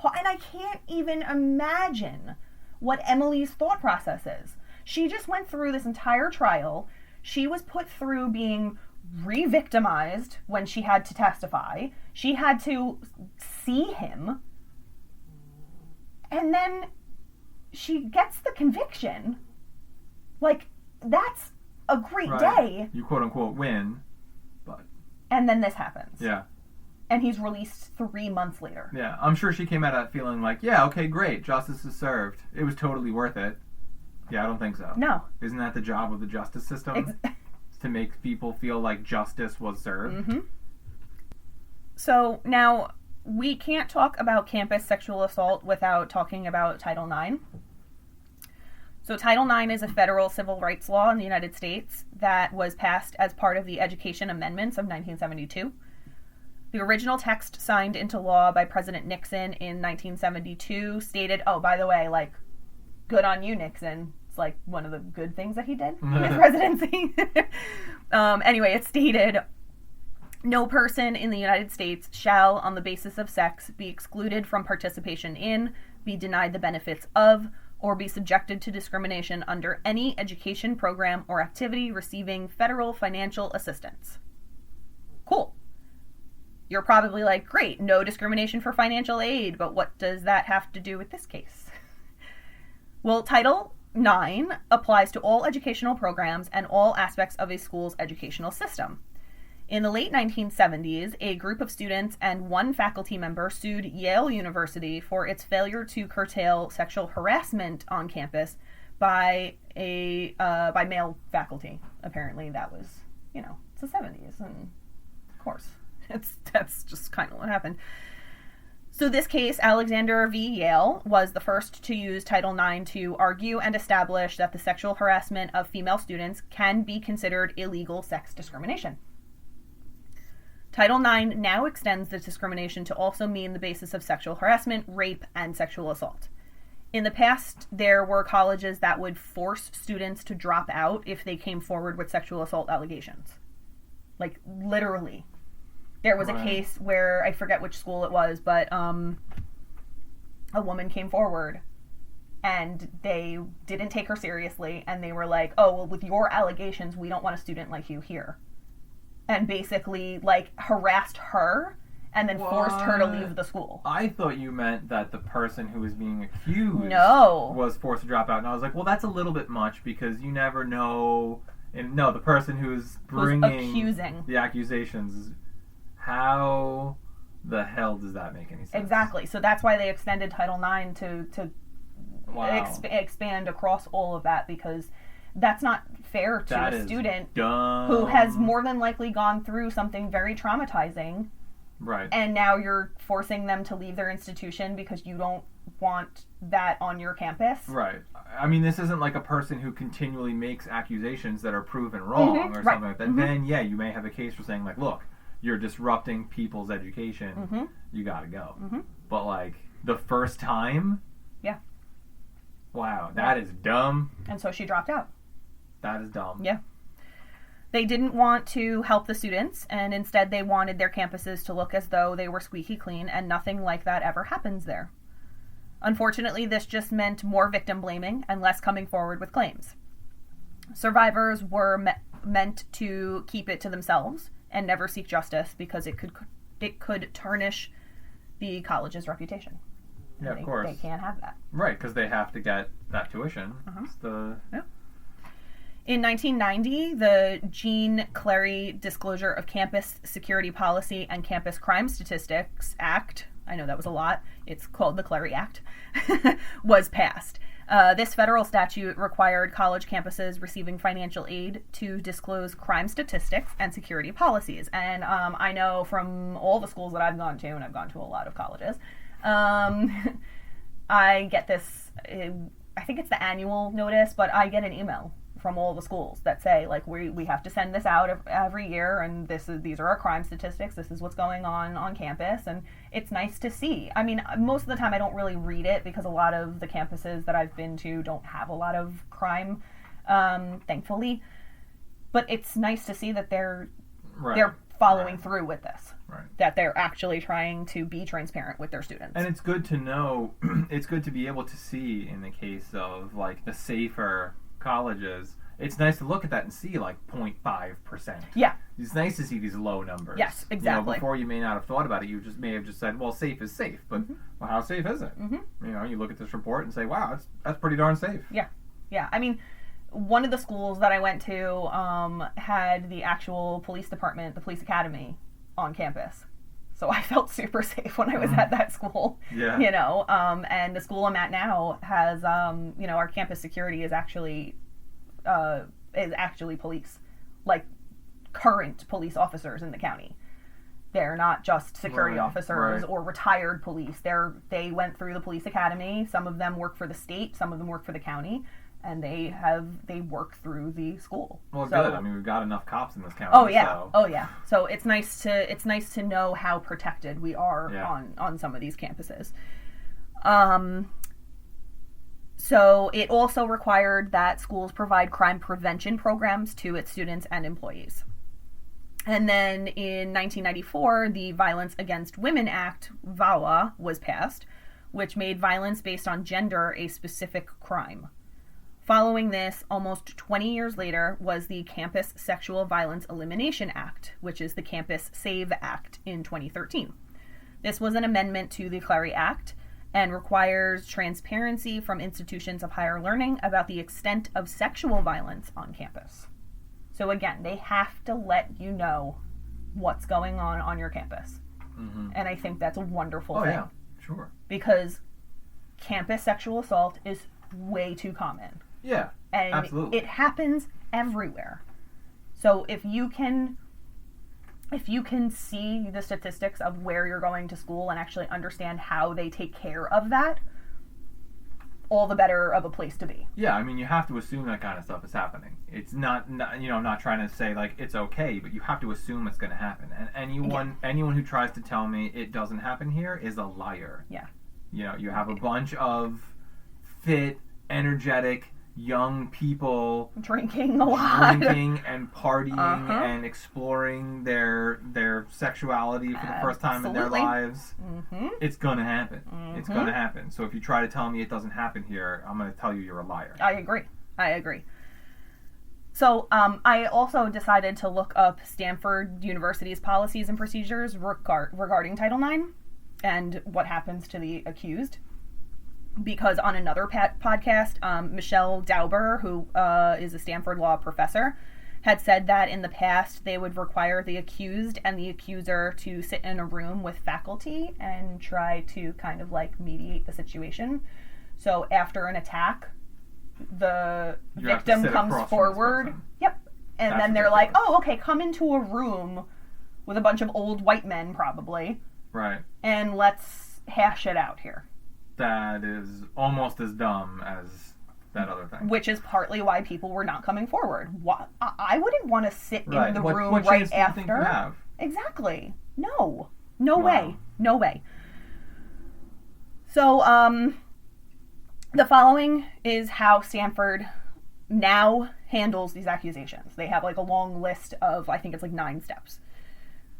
And I can't even imagine what Emily's thought process is. She just went through this entire trial. She was put through being re-victimized when she had to testify. She had to see him. And then she gets the conviction. Like, that's a great day. You quote unquote win, but... And then this happens. Yeah. And he's released 3 months later. Yeah, I'm sure she came out of that feeling like, yeah, okay, great, justice is served. It was totally worth it. Yeah, I don't think so. No. Isn't that the job of the justice system? To make people feel like justice was served? Mm-hmm. So, now, we can't talk about campus sexual assault without talking about Title IX. So Title IX is a federal civil rights law in the United States that was passed as part of the Education Amendments of 1972. The original text signed into law by President Nixon in 1972 stated, oh, by the way, like, good on you, Nixon. It's like one of the good things that he did in his presidency. Anyway, it stated, no person in the United States shall, on the basis of sex, be excluded from participation in, be denied the benefits of, or be subjected to discrimination under any education program or activity receiving federal financial assistance. Cool. You're probably like, great, no discrimination for financial aid, but what does that have to do with this case? Well, Title IX applies to all educational programs and all aspects of a school's educational system. In the late 1970s, a group of students and 1 faculty member sued Yale University for its failure to curtail sexual harassment on campus by male faculty. Apparently that was, it's the 70s, and of course, that's just kind of what happened. So this case, Alexander v. Yale, was the first to use Title IX to argue and establish that the sexual harassment of female students can be considered illegal sex discrimination. Title IX now extends the discrimination to also mean the basis of sexual harassment, rape, and sexual assault. In the past, there were colleges that would force students to drop out if they came forward with sexual assault allegations. Like, literally. There was a case where, I forget which school it was, but a woman came forward and they didn't take her seriously, and they were like, oh, well, with your allegations, we don't want a student like you here. And basically, like, harassed her and then forced her to leave the school. I thought you meant that the person who was being accused was forced to drop out. And I was like, well, that's a little bit much because you never know. And no, the person who's accusing the accusations, how the hell does that make any sense? Exactly. So that's why they extended Title IX to expand across all of that, because that's not fair to a student who has more than likely gone through something very traumatizing. Right. And now you're forcing them to leave their institution because you don't want that on your campus. Right. I mean, this isn't like a person who continually makes accusations that are proven wrong or something like that. Mm-hmm. Then, yeah, you may have a case for saying, like, look, you're disrupting people's education. Mm-hmm. You gotta go. Mm-hmm. But, like, the first time? Yeah. Wow, that is dumb. And so she dropped out. That is dumb. Yeah. They didn't want to help the students, and instead they wanted their campuses to look as though they were squeaky clean, and nothing like that ever happens there. Unfortunately, this just meant more victim blaming and less coming forward with claims. Survivors were meant to keep it to themselves and never seek justice because it could tarnish the college's reputation. Yeah, of course. They can't have that. Right, because they have to get that tuition. Yeah. In 1990, the Jean Clary Disclosure of Campus Security Policy and Campus Crime Statistics Act, I know that was a lot, it's called the Clary Act, was passed. This federal statute required college campuses receiving financial aid to disclose crime statistics and security policies. And I know from all the schools that I've gone to, and I've gone to a lot of colleges, I get this, I think it's the annual notice, but I get an email from all the schools that say, like, we have to send this out every year, and these are our crime statistics, this is what's going on campus, and it's nice to see. I mean, most of the time I don't really read it because a lot of the campuses that I've been to don't have a lot of crime, thankfully, but it's nice to see that they're following through with this. Right. That they're actually trying to be transparent with their students. And it's good to know, it's good to be able to see in the case of, like, the safer colleges, it's nice to look at that and see, like, 0.5%. Yeah. It's nice to see these low numbers. Yes, exactly. Before you may not have thought about it, you may have just said, well, safe is safe. But, well, how safe is it? You look at this report and say, wow, that's pretty darn safe. Yeah. Yeah. I mean, one of the schools that I went to had the actual police department, the police academy, on campus. So I felt super safe when I was at that school. Yeah. And the school I'm at now has, our campus security is actually police, like current police officers in the county. They're not just security officers or retired police. They went through the police academy. Some of them work for the state, some of them work for the county. And they work through the school. Well, good. I mean, we've got enough cops in this county. Oh yeah. So it's nice to know how protected we are on some of these campuses. So it also required that schools provide crime prevention programs to its students and employees. And then in 1994, the Violence Against Women Act, VAWA, was passed, which made violence based on gender a specific crime. Following this, almost 20 years later, was the Campus Sexual Violence Elimination Act, which is the Campus SAVE Act in 2013. This was an amendment to the Clary Act and requires transparency from institutions of higher learning about the extent of sexual violence on campus. So again, they have to let you know what's going on your campus. And I think that's a wonderful thing. Oh yeah, sure. Because campus sexual assault is way too common. Yeah, and absolutely. It happens everywhere. So if you can see the statistics of where you're going to school and actually understand how they take care of that, all the better of a place to be. Yeah, I mean, you have to assume that kind of stuff is happening. It's not I'm not trying to say, like, it's okay, but you have to assume it's going to happen. And anyone who tries to tell me it doesn't happen here is a liar. Yeah. You have a bunch of fit, energetic, young people drinking a lot, and partying and exploring their sexuality for the first time in their lives. It's gonna happen. It's gonna happen. So if you try to tell me it doesn't happen here, I'm gonna tell you you're a liar. I agree. So I also decided to look up Stanford University's policies and procedures regarding Title IX and what happens to the accused. Because on another podcast, Michelle Dauber, who is a Stanford law professor, had said that in the past they would require the accused and the accuser to sit in a room with faculty and try to kind of like mediate the situation. So after an attack, the victim comes forward. Yep. And then they're like, oh, okay, come into a room with a bunch of old white men, probably. Right. And let's hash it out here. That is almost as dumb as that other thing. Which is partly why people were not coming forward. I wouldn't want to sit in the room what right chance do you after. think you have? Exactly. No way. No way. So, the following is how Stanford now handles these accusations. They have like a long list of, I think it's like 9 steps.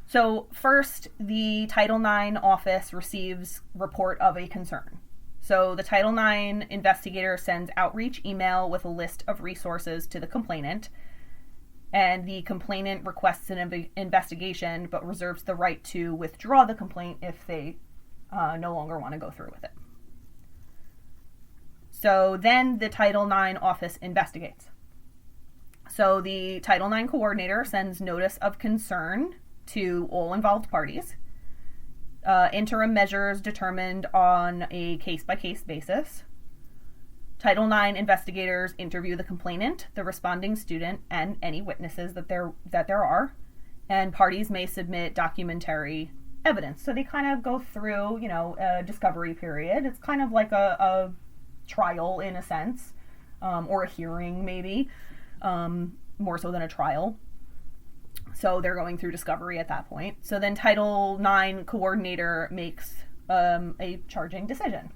So first, the Title IX office receives report of a concern. So the Title IX investigator sends outreach email with a list of resources to the complainant. and the complainant requests an investigation but reserves the right to withdraw the complaint if they no longer want to go through with it. So then the Title IX office investigates. So the Title IX coordinator sends notice of concern to all involved parties. Interim measures determined on a case-by-case basis. Title IX investigators interview the complainant, the responding student, and any witnesses that there are, and parties may submit documentary evidence. So they kind of go through, a discovery period. It's kind of like a trial in a sense, or a hearing maybe, more so than a trial. So they're going through discovery at that point. So then Title IX coordinator makes a charging decision.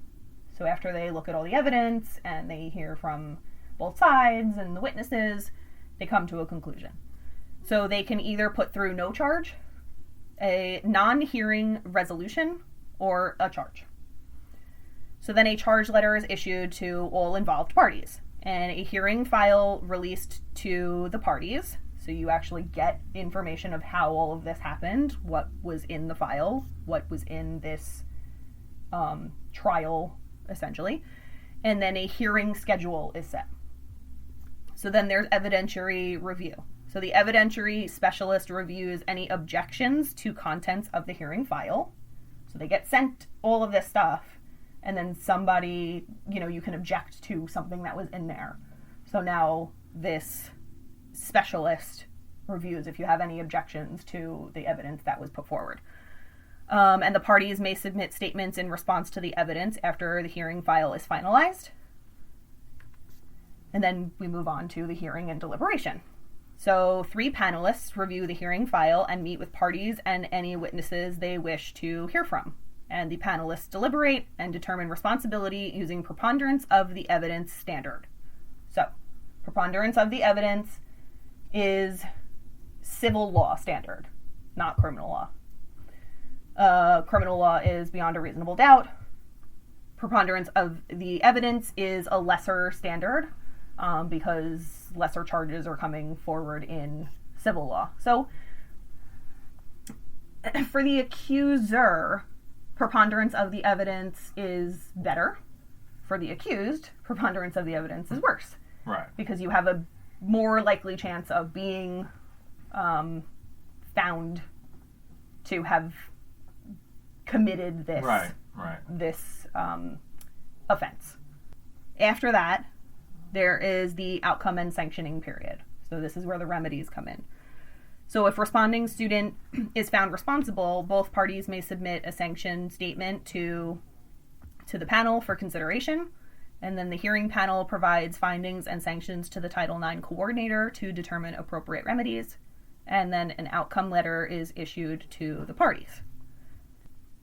So after they look at all the evidence and they hear from both sides and the witnesses, they come to a conclusion. So they can either put through no charge, a non-hearing resolution, or a charge. So then a charge letter is issued to all involved parties and a hearing file released to the parties. So you actually get information of how all of this happened, what was in the file, what was in this trial, essentially. And then a hearing schedule is set. So then there's evidentiary review. So the evidentiary specialist reviews any objections to contents of the hearing file. So they get sent all of this stuff, and then somebody, you can object to something that was in there. So now this specialist reviews if you have any objections to the evidence that was put forward. And the parties may submit statements in response to the evidence after the hearing file is finalized. And then we move on to the hearing and deliberation. So 3 panelists review the hearing file and meet with parties and any witnesses they wish to hear from. And the panelists deliberate and determine responsibility using preponderance of the evidence standard. So, preponderance of the evidence is civil law standard, not criminal law. Criminal law is beyond a reasonable doubt. Preponderance of the evidence is a lesser standard because lesser charges are coming forward in civil law. So, for the accuser, preponderance of the evidence is better. For the accused, preponderance of the evidence is worse. Right. Because you have a more likely chance of being found to have committed this this offense. After that, there is the outcome and sanctioning period. So this is where the remedies come in. So if responding student is found responsible, both parties may submit a sanction statement to the panel for consideration. And then the hearing panel provides findings and sanctions to the Title IX coordinator to determine appropriate remedies. And then an outcome letter is issued to the parties.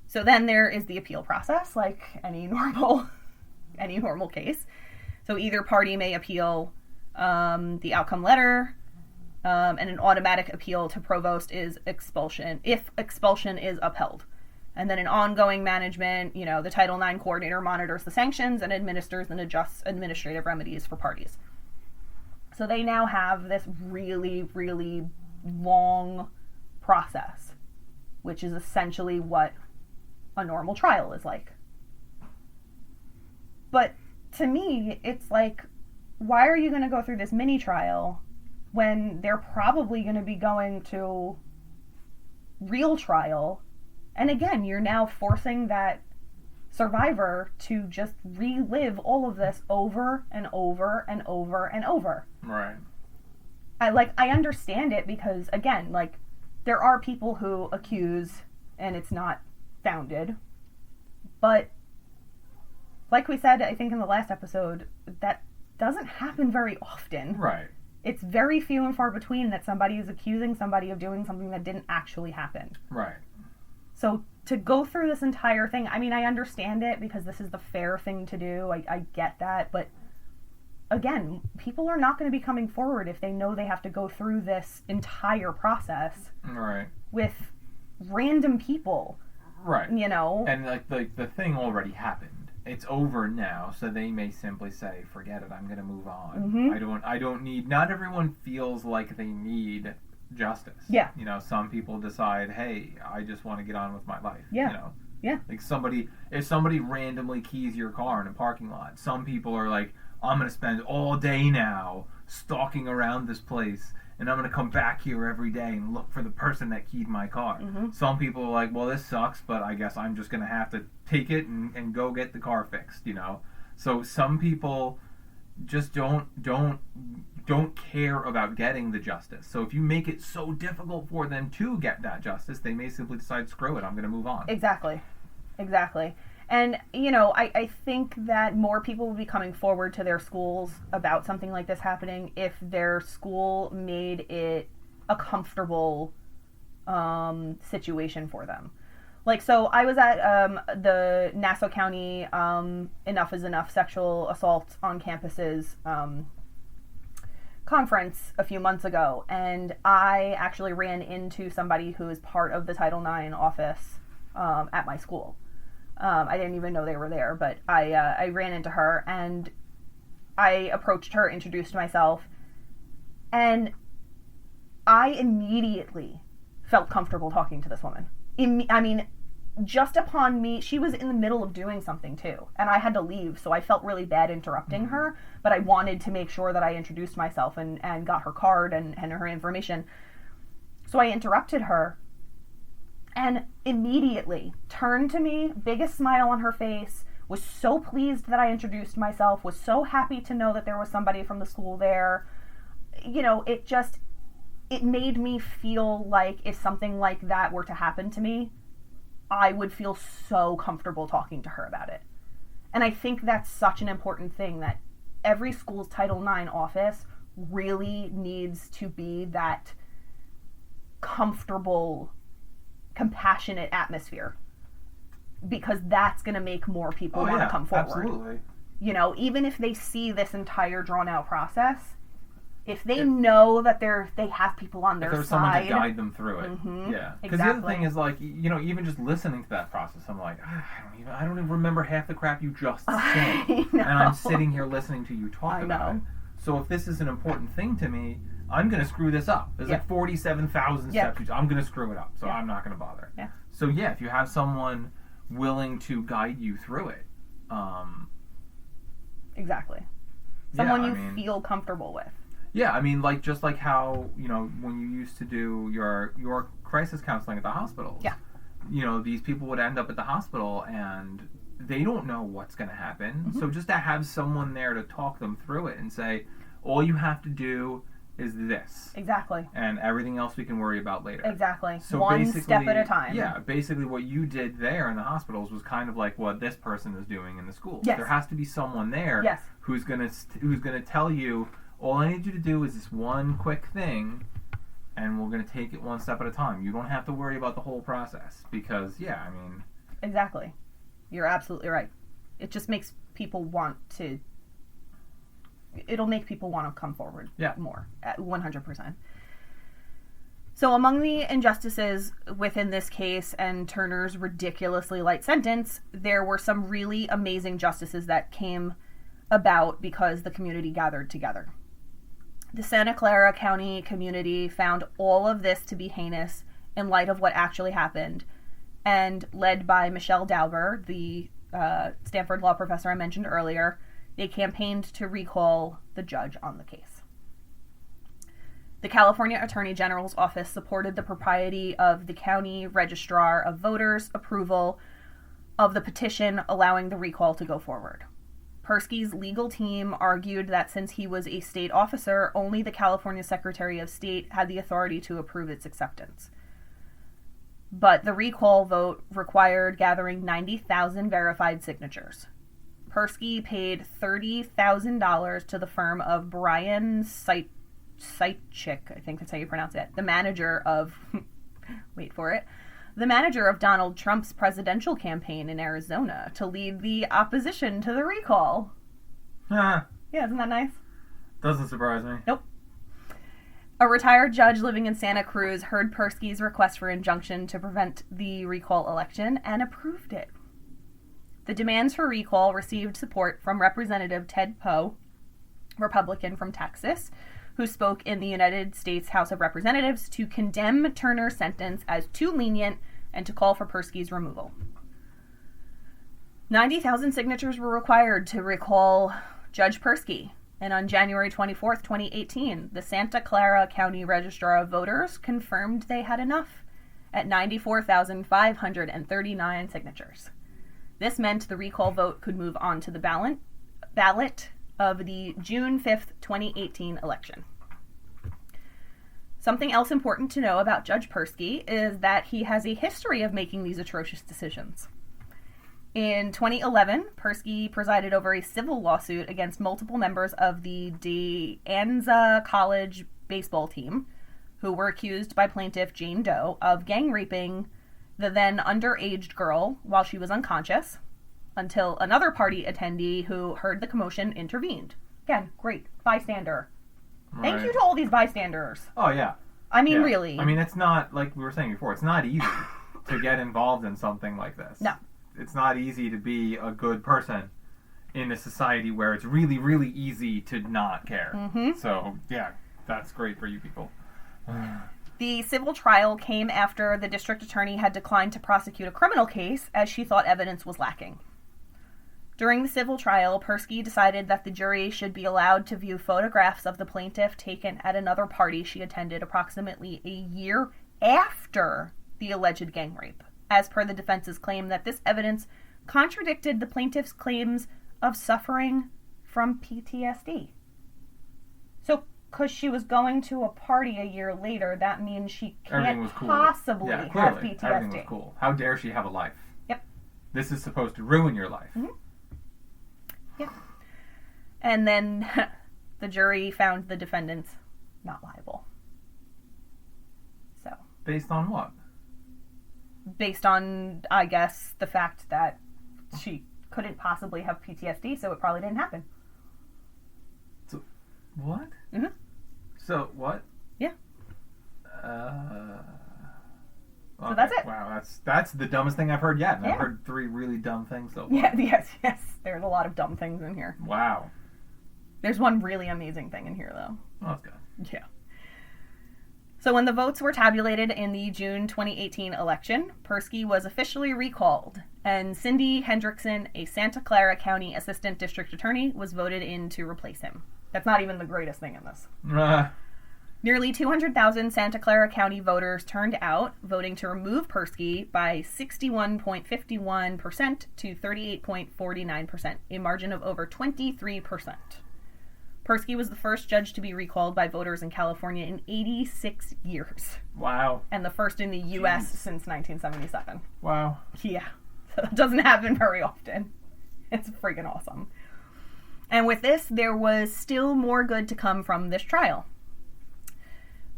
So then there is the appeal process, like any normal case. So either party may appeal the outcome letter, and an automatic appeal to provost is expulsion, if expulsion is upheld. And then in ongoing management, the Title IX coordinator monitors the sanctions and administers and adjusts administrative remedies for parties. So they now have this really, really long process, which is essentially what a normal trial is like. But to me, it's like, why are you going to go through this mini trial when they're probably going to be going to real trial? And again, you're now forcing that survivor to just relive all of this over and over and over and over. Right. I understand it because, again, there are people who accuse and it's not founded. But like we said, I think in the last episode, that doesn't happen very often. Right. It's very few and far between that somebody is accusing somebody of doing something that didn't actually happen. Right. So to go through this entire thing, I mean, I understand it because this is the fair thing to do. I get that. But again, people are not going to be coming forward if they know they have to go through this entire process. Right. With random people. Right. You know? And the thing already happened. it's over now, so they may simply say, forget it, I'm going to move on. Mm-hmm. I don't need, not everyone feels like they need justice. Yeah. You know, some people decide, hey, I just want to get on with my life. Yeah. You know? Yeah. Like if somebody randomly keys your car in a parking lot, some people are like, I'm going to spend all day now stalking around this place, and I'm going to come back here every day and look for the person that keyed my car. Mm-hmm. Some people are like, well, this sucks, but I guess I'm just going to have to take it and go get the car fixed, you know? So some people just don't care about getting the justice. So if you make it so difficult for them to get that justice, they may simply decide, screw it, I'm going to move on. Exactly. And, you know, I think that more people will be coming forward to their schools about something like this happening if their school made it a comfortable situation for them. Like, so I was at the Nassau County Enough is Enough Sexual Assault on Campuses conference a few months ago, and I actually ran into somebody who is part of the Title IX office at my school. I didn't even know they were there, but I ran into her, and I approached her, introduced myself, and I immediately felt comfortable talking to this woman. I mean, just upon me, she was in the middle of doing something too, and I had to leave, so I felt really bad interrupting her, but I wanted to make sure that I introduced myself and got her card and her information. So I interrupted her, and immediately turned to me, biggest smile on her face, was so pleased that I introduced myself, was so happy to know that there was somebody from the school there. You know, it made me feel like if something like that were to happen to me, I would feel so comfortable talking to her about it. And I think that's such an important thing, that every school's Title IX office really needs to be that comfortable, compassionate atmosphere, because that's going to make more people want to come forward. Absolutely. You know, even if they see this entire drawn out process, if they know that they have people on their side, there's someone to guide them through it. Mm-hmm, yeah, because the other thing is, like, you know, even just listening to that process, I'm like, I don't even remember half the crap you just said, and I'm sitting here listening to you talk about it. So if this is an important thing to me, I'm going to screw this up. There's like 47,000 steps. I'm going to screw it up, so I'm not going to bother. Yeah. So yeah, if you have someone willing to guide you through it, exactly, someone you feel comfortable with. Yeah, I mean, like, just like how, you know, when you used to do your crisis counseling at the hospitals. Yeah. You know, these people would end up at the hospital and they don't know what's going to happen. So just to have someone there to talk them through it and say, all you have to do is this. Exactly. And everything else we can worry about later. Exactly. So one step at a time. Yeah, basically what you did there in the hospitals was kind of like what this person is doing in the schools. Yes. There has to be someone there who's going to tell you, all I need you to do is this one quick thing, and we're going to take it one step at a time. You don't have to worry about the whole process, because, yeah, I mean... Exactly. You're absolutely right. It just makes people want to... It'll make people want to come forward more, at 100%. So among the injustices within this case and Turner's ridiculously light sentence, there were some really amazing justices that came about because the community gathered together. The Santa Clara County community found all of this to be heinous in light of what actually happened, and led by Michelle Dauber, the Stanford law professor I mentioned earlier, they campaigned to recall the judge on the case. The California Attorney General's office supported the propriety of the county registrar of voters' approval of the petition allowing the recall to go forward. Persky's legal team argued that since he was a state officer, only the California Secretary of State had the authority to approve its acceptance. But the recall vote required gathering 90,000 verified signatures. Persky paid $30,000 to the firm of Brian Seichik, I think that's how you pronounce it, the manager of, wait for it, the manager of Donald Trump's presidential campaign in Arizona, to lead the opposition to the recall. Yeah, isn't that nice? Doesn't surprise me. Nope. A retired judge living in Santa Cruz heard Persky's request for injunction to prevent the recall election and approved it. The demands for recall received support from Representative Ted Poe, Republican from Texas, who spoke in the United States House of Representatives to condemn Turner's sentence as too lenient and to call for Persky's removal. 90,000 signatures were required to recall Judge Persky, and on January 24th, 2018, the Santa Clara County Registrar of Voters confirmed they had enough at 94,539 signatures. This meant the recall vote could move on to the ballot of the June 5th, 2018 election. Something else important to know about Judge Persky is that he has a history of making these atrocious decisions. In 2011, Persky presided over a civil lawsuit against multiple members of the De Anza College baseball team, who were accused by plaintiff Jane Doe of gang raping the then underage girl while she was unconscious, until another party attendee who heard the commotion intervened. Again, great. Bystander. Right. Thank you to all these bystanders. Oh, yeah. I mean, really. I mean, it's not, like we were saying before, it's not easy to get involved in something like this. No. It's not easy to be a good person in a society where it's really, really easy to not care. Mm-hmm. So, yeah, that's great for you people. The civil trial came after the district attorney had declined to prosecute a criminal case as she thought evidence was lacking. During the civil trial, Persky decided that the jury should be allowed to view photographs of the plaintiff taken at another party she attended approximately a year after the alleged gang rape, as per the defense's claim that this evidence contradicted the plaintiff's claims of suffering from PTSD. So, because she was going to a party a year later, that means she can't possibly have PTSD. Everything was cool. How dare she have a life? Yep. This is supposed to ruin your life. Mm-hmm. Yep. And then the jury found the defendants not liable. So. Based on what? Based on, I guess, the fact that she couldn't possibly have PTSD, so it probably didn't happen. So, what? Mm-hmm. So, what? Yeah. Okay. So that's it. Wow, that's the dumbest thing I've heard yet. And yeah. I've heard 3 really dumb things so far. Yeah, yes. There's a lot of dumb things in here. Wow. There's one really amazing thing in here, though. Oh, that's good. Yeah. So when the votes were tabulated in the June 2018 election, Persky was officially recalled, and Cindy Hendrickson, a Santa Clara County Assistant District Attorney, was voted in to replace him. That's not even the greatest thing in this. Nearly 200,000 Santa Clara County voters turned out, voting to remove Persky by 61.51% to 38.49%, a margin of over 23%. Persky was the first judge to be recalled by voters in California in 86 years. Wow. And the first in the U.S. since 1977. Wow. Yeah. So it doesn't happen very often. It's freaking awesome. And with this, there was still more good to come from this trial.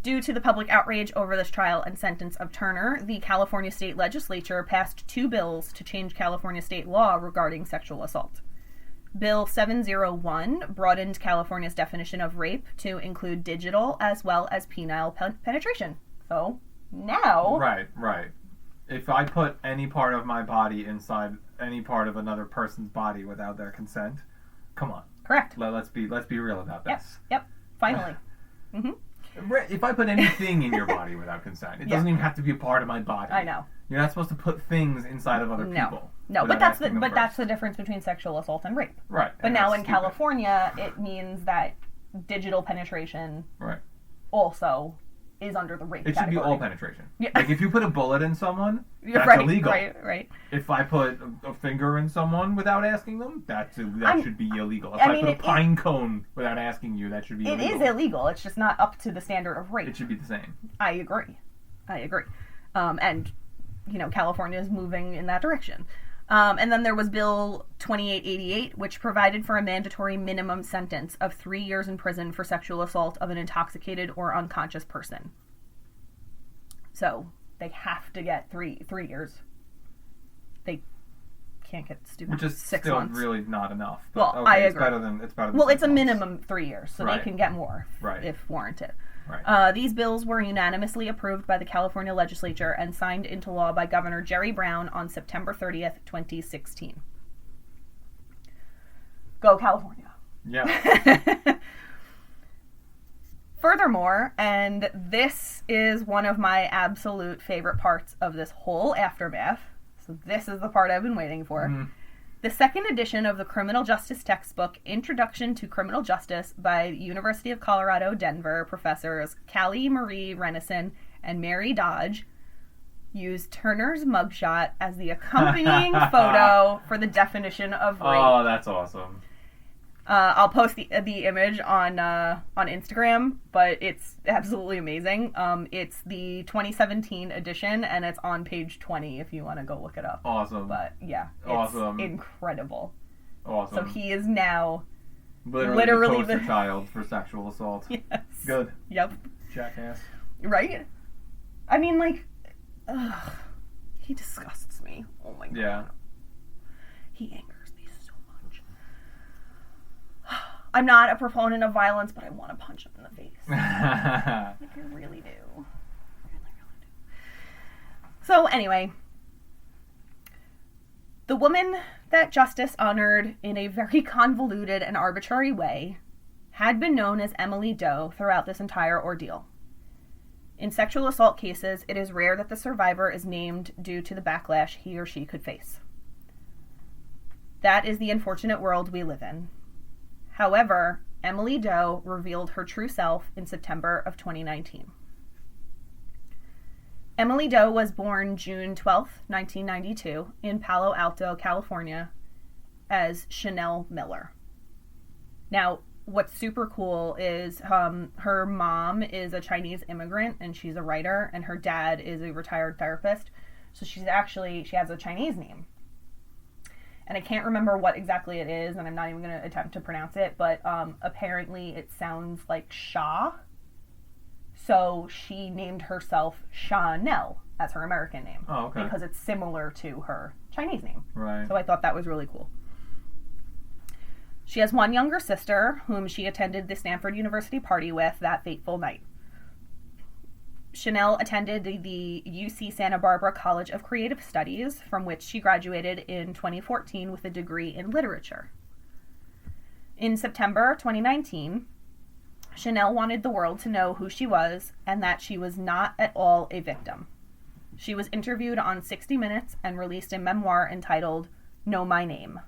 Due to the public outrage over this trial and sentence of Turner, the California State Legislature passed 2 bills to change California state law regarding sexual assault. Bill 701 broadened California's definition of rape to include digital as well as penile penetration. So, now... Right. If I put any part of my body inside any part of another person's body without their consent, come on. Correct. Let's be real about this. Yep. Finally. Mm-hmm. If I put anything in your body without consent, it doesn't even have to be a part of my body. I know. You're not supposed to put things inside of other people. No, but that's the difference between sexual assault and rape. Right. But now in California, it means that digital penetration also is under the rape category. Should be all penetration. Yeah. Like if you put a bullet in someone, that's illegal. Right. If I put a finger in someone without asking them, that should be illegal. If I put a pine cone without asking you, that should be illegal. It is illegal. It's just not up to the standard of rape. It should be the same. I agree. And, California is moving in that direction. And then there was Bill 2888, which provided for a mandatory minimum sentence of 3 years in prison for sexual assault of an intoxicated or unconscious person. So they have to get three years. They can't get stupid. Which is 6 still months. really not enough. But, okay, I agree. It's better than well, 6 it's a months. minimum 3 years, so they can get more if warranted. Right. These bills were unanimously approved by the California legislature and signed into law by Governor Jerry Brown on September 30th, 2016. Go California. Yeah. Furthermore, and this is one of my absolute favorite parts of this whole aftermath, so this is the part I've been waiting for. Mm-hmm. The second edition of the criminal justice textbook, Introduction to Criminal Justice, by University of Colorado, Denver professors Callie Marie Renison and Mary Dodge, used Turner's mugshot as the accompanying photo for the definition of rape. Oh, that's awesome. I'll post the image on Instagram, but it's absolutely amazing. It's the 2017 edition, and it's on page 20 if you want to go look it up. Awesome. But yeah, it's awesome. Incredible. Awesome. So he is now literally the poster child for sexual assault. Yes. Good. Yep. Jackass. Right? I mean, like, he disgusts me. Oh my god. Yeah. He angers me so much. I'm not a proponent of violence, but I want to punch him in the face. Like, I really do. Really do. So, anyway, the woman that justice honored in a very convoluted and arbitrary way had been known as Emily Doe throughout this entire ordeal. In sexual assault cases, it is rare that the survivor is named due to the backlash he or she could face. That is the unfortunate world we live in. However, Emily Doe revealed her true self in September of 2019. Emily Doe was born June 12, 1992, in Palo Alto, California, as Chanel Miller. Now, what's super cool is her mom is a Chinese immigrant, and she's a writer, and her dad is a retired therapist. So she has a Chinese name. And I can't remember what exactly it is, and I'm not even going to attempt to pronounce it, but apparently it sounds like Shah. So she named herself Chanel as her American name. Oh, okay. Because it's similar to her Chinese name. Right. So I thought that was really cool. She has one younger sister, whom she attended the Stanford University party with that fateful night. Chanel attended the UC Santa Barbara College of Creative Studies, from which she graduated in 2014 with a degree in literature. In September 2019, Chanel wanted the world to know who she was and that she was not at all a victim. She was interviewed on 60 Minutes and released a memoir entitled Know My Name,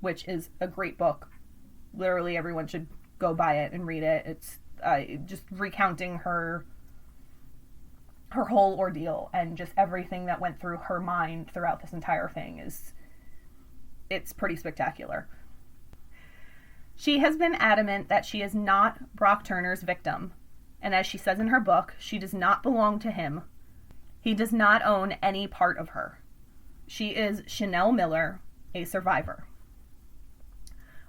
which is a great book. Literally everyone should go buy it and read it. It's just recounting her whole ordeal and just everything that went through her mind throughout this entire thing. It's pretty spectacular. She has been adamant that she is not Brock Turner's victim, and as she says in her book, she does not belong to him. He does not own any part of her. She is Chanel Miller, a survivor.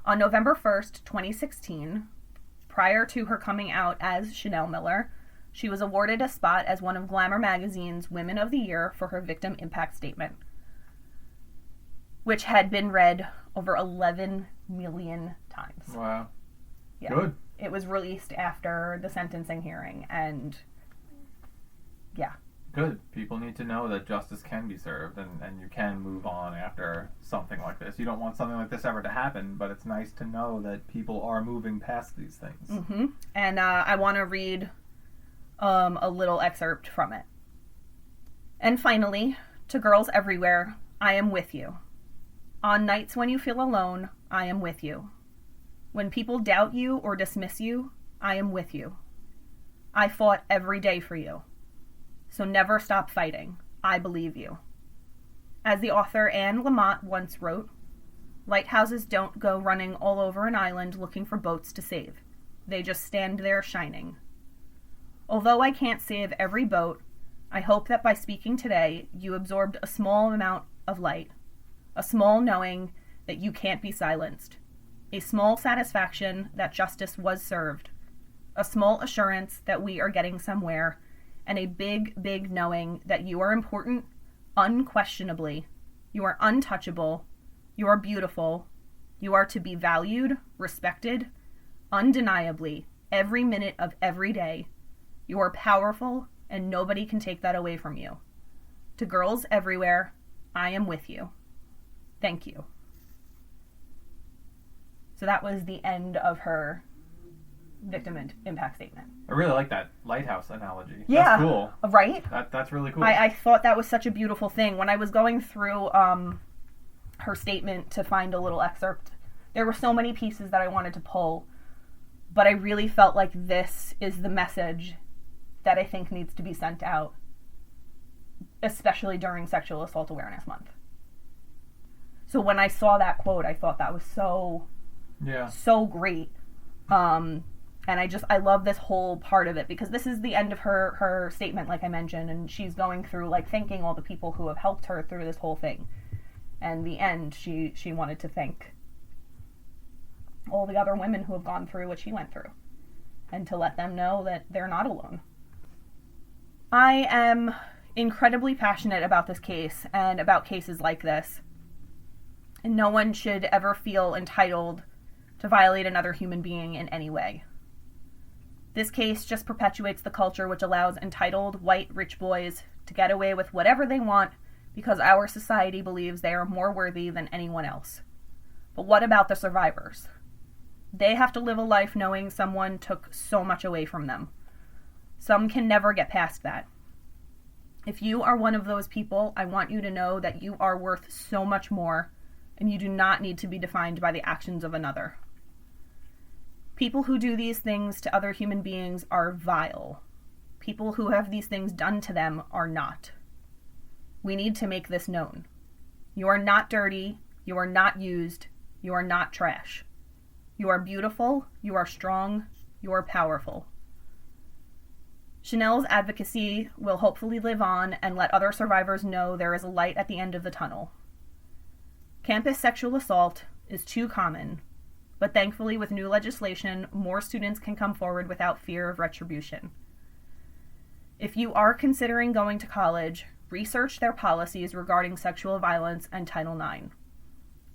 On November 1st, 2016, prior to her coming out as Chanel Miller, she was awarded a spot as one of Glamour magazine's Women of the Year for her victim impact statement, which had been read over 11 million times. Wow. Yeah. Good. It was released after the sentencing hearing, and yeah. Good. People need to know that justice can be served and you can move on after something like this. You don't want something like this ever to happen, but it's nice to know that people are moving past these things. Mm-hmm. And I want to read a little excerpt from it. And finally, to girls everywhere, I am with you. On nights when you feel alone, I am with you. When people doubt you or dismiss you, I am with you. I fought every day for you. So never stop fighting. I believe you. As the author Anne Lamott once wrote, lighthouses don't go running all over an island looking for boats to save. They just stand there shining. Although I can't save every boat, I hope that by speaking today, you absorbed a small amount of light, a small knowing that you can't be silenced, a small satisfaction that justice was served, a small assurance that we are getting somewhere, and a big, big knowing that you are important, unquestionably, you are untouchable, you are beautiful, you are to be valued, respected, undeniably, every minute of every day. You are powerful, and nobody can take that away from you. To girls everywhere, I am with you. Thank you. So that was the end of her victim impact statement. I really like that lighthouse analogy. Yeah. That's cool. Right? That's really cool. I thought that was such a beautiful thing. When I was going through her statement to find a little excerpt, there were so many pieces that I wanted to pull, but I really felt like this is the message that I think needs to be sent out, especially during Sexual Assault Awareness Month. So when I saw that quote, I thought that was so great. And I love this whole part of it, because this is the end of her statement, like I mentioned, and she's going through, like, thanking all the people who have helped her through this whole thing. And the end, she wanted to thank all the other women who have gone through what she went through, and to let them know that they're not alone. I am incredibly passionate about this case and about cases like this. And no one should ever feel entitled to violate another human being in any way. This case just perpetuates the culture which allows entitled, white, rich boys to get away with whatever they want because our society believes they are more worthy than anyone else. But what about the survivors? They have to live a life knowing someone took so much away from them. Some can never get past that. If you are one of those people, I want you to know that you are worth so much more, and you do not need to be defined by the actions of another. People who do these things to other human beings are vile. People who have these things done to them are not. We need to make this known. You are not dirty. You are not used. You are not trash. You are beautiful. You are strong. You are powerful. Chanel's advocacy will hopefully live on and let other survivors know there is a light at the end of the tunnel. Campus sexual assault is too common, but thankfully with new legislation, more students can come forward without fear of retribution. If you are considering going to college, research their policies regarding sexual violence and Title IX.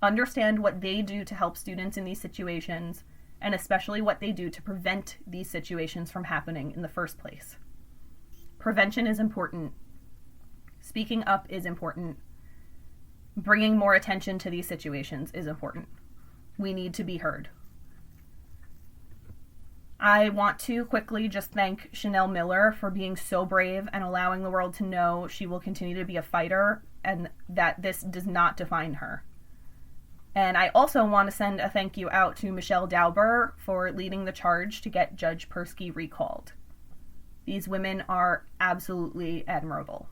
Understand what they do to help students in these situations, and especially what they do to prevent these situations from happening in the first place. Prevention is important. Speaking up is important. Bringing more attention to these situations is important. We need to be heard. I want to quickly just thank Chanel Miller for being so brave and allowing the world to know she will continue to be a fighter and that this does not define her. And I also want to send a thank you out to Michelle Dauber for leading the charge to get Judge Persky recalled. These women are absolutely admirable.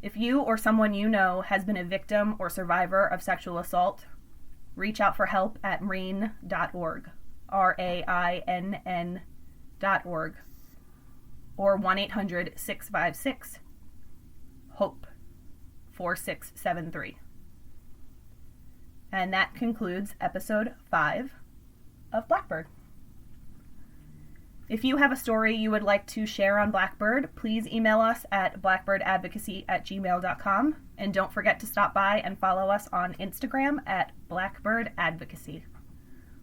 If you or someone you know has been a victim or survivor of sexual assault, reach out for help at rainn.org, RAINN.org, or 1-800-656-HOPE, 4673. And that concludes episode 5 of Blackbird. If you have a story you would like to share on Blackbird, please email us at blackbirdadvocacy@gmail.com, and don't forget to stop by and follow us on Instagram at blackbirdadvocacy.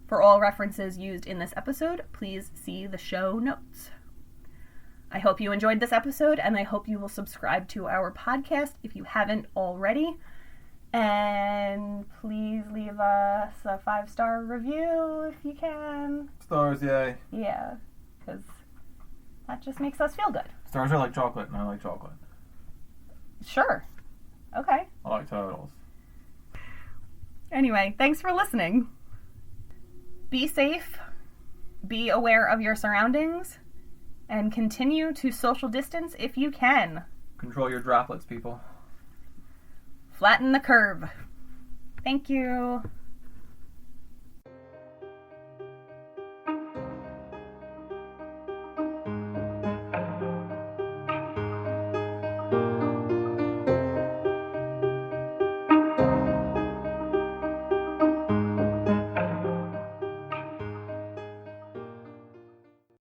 For all references used in this episode, please see the show notes. I hope you enjoyed this episode, and I hope you will subscribe to our podcast if you haven't already. And please leave us a 5-star review if you can. Stars, yay. Yeah, because that just makes us feel good. Stars are like chocolate, and I like chocolate. Sure. Okay. I like turtles. Anyway, thanks for listening. Be safe, be aware of your surroundings, and continue to social distance if you can. Control your droplets, people. Flatten the curve. Thank you.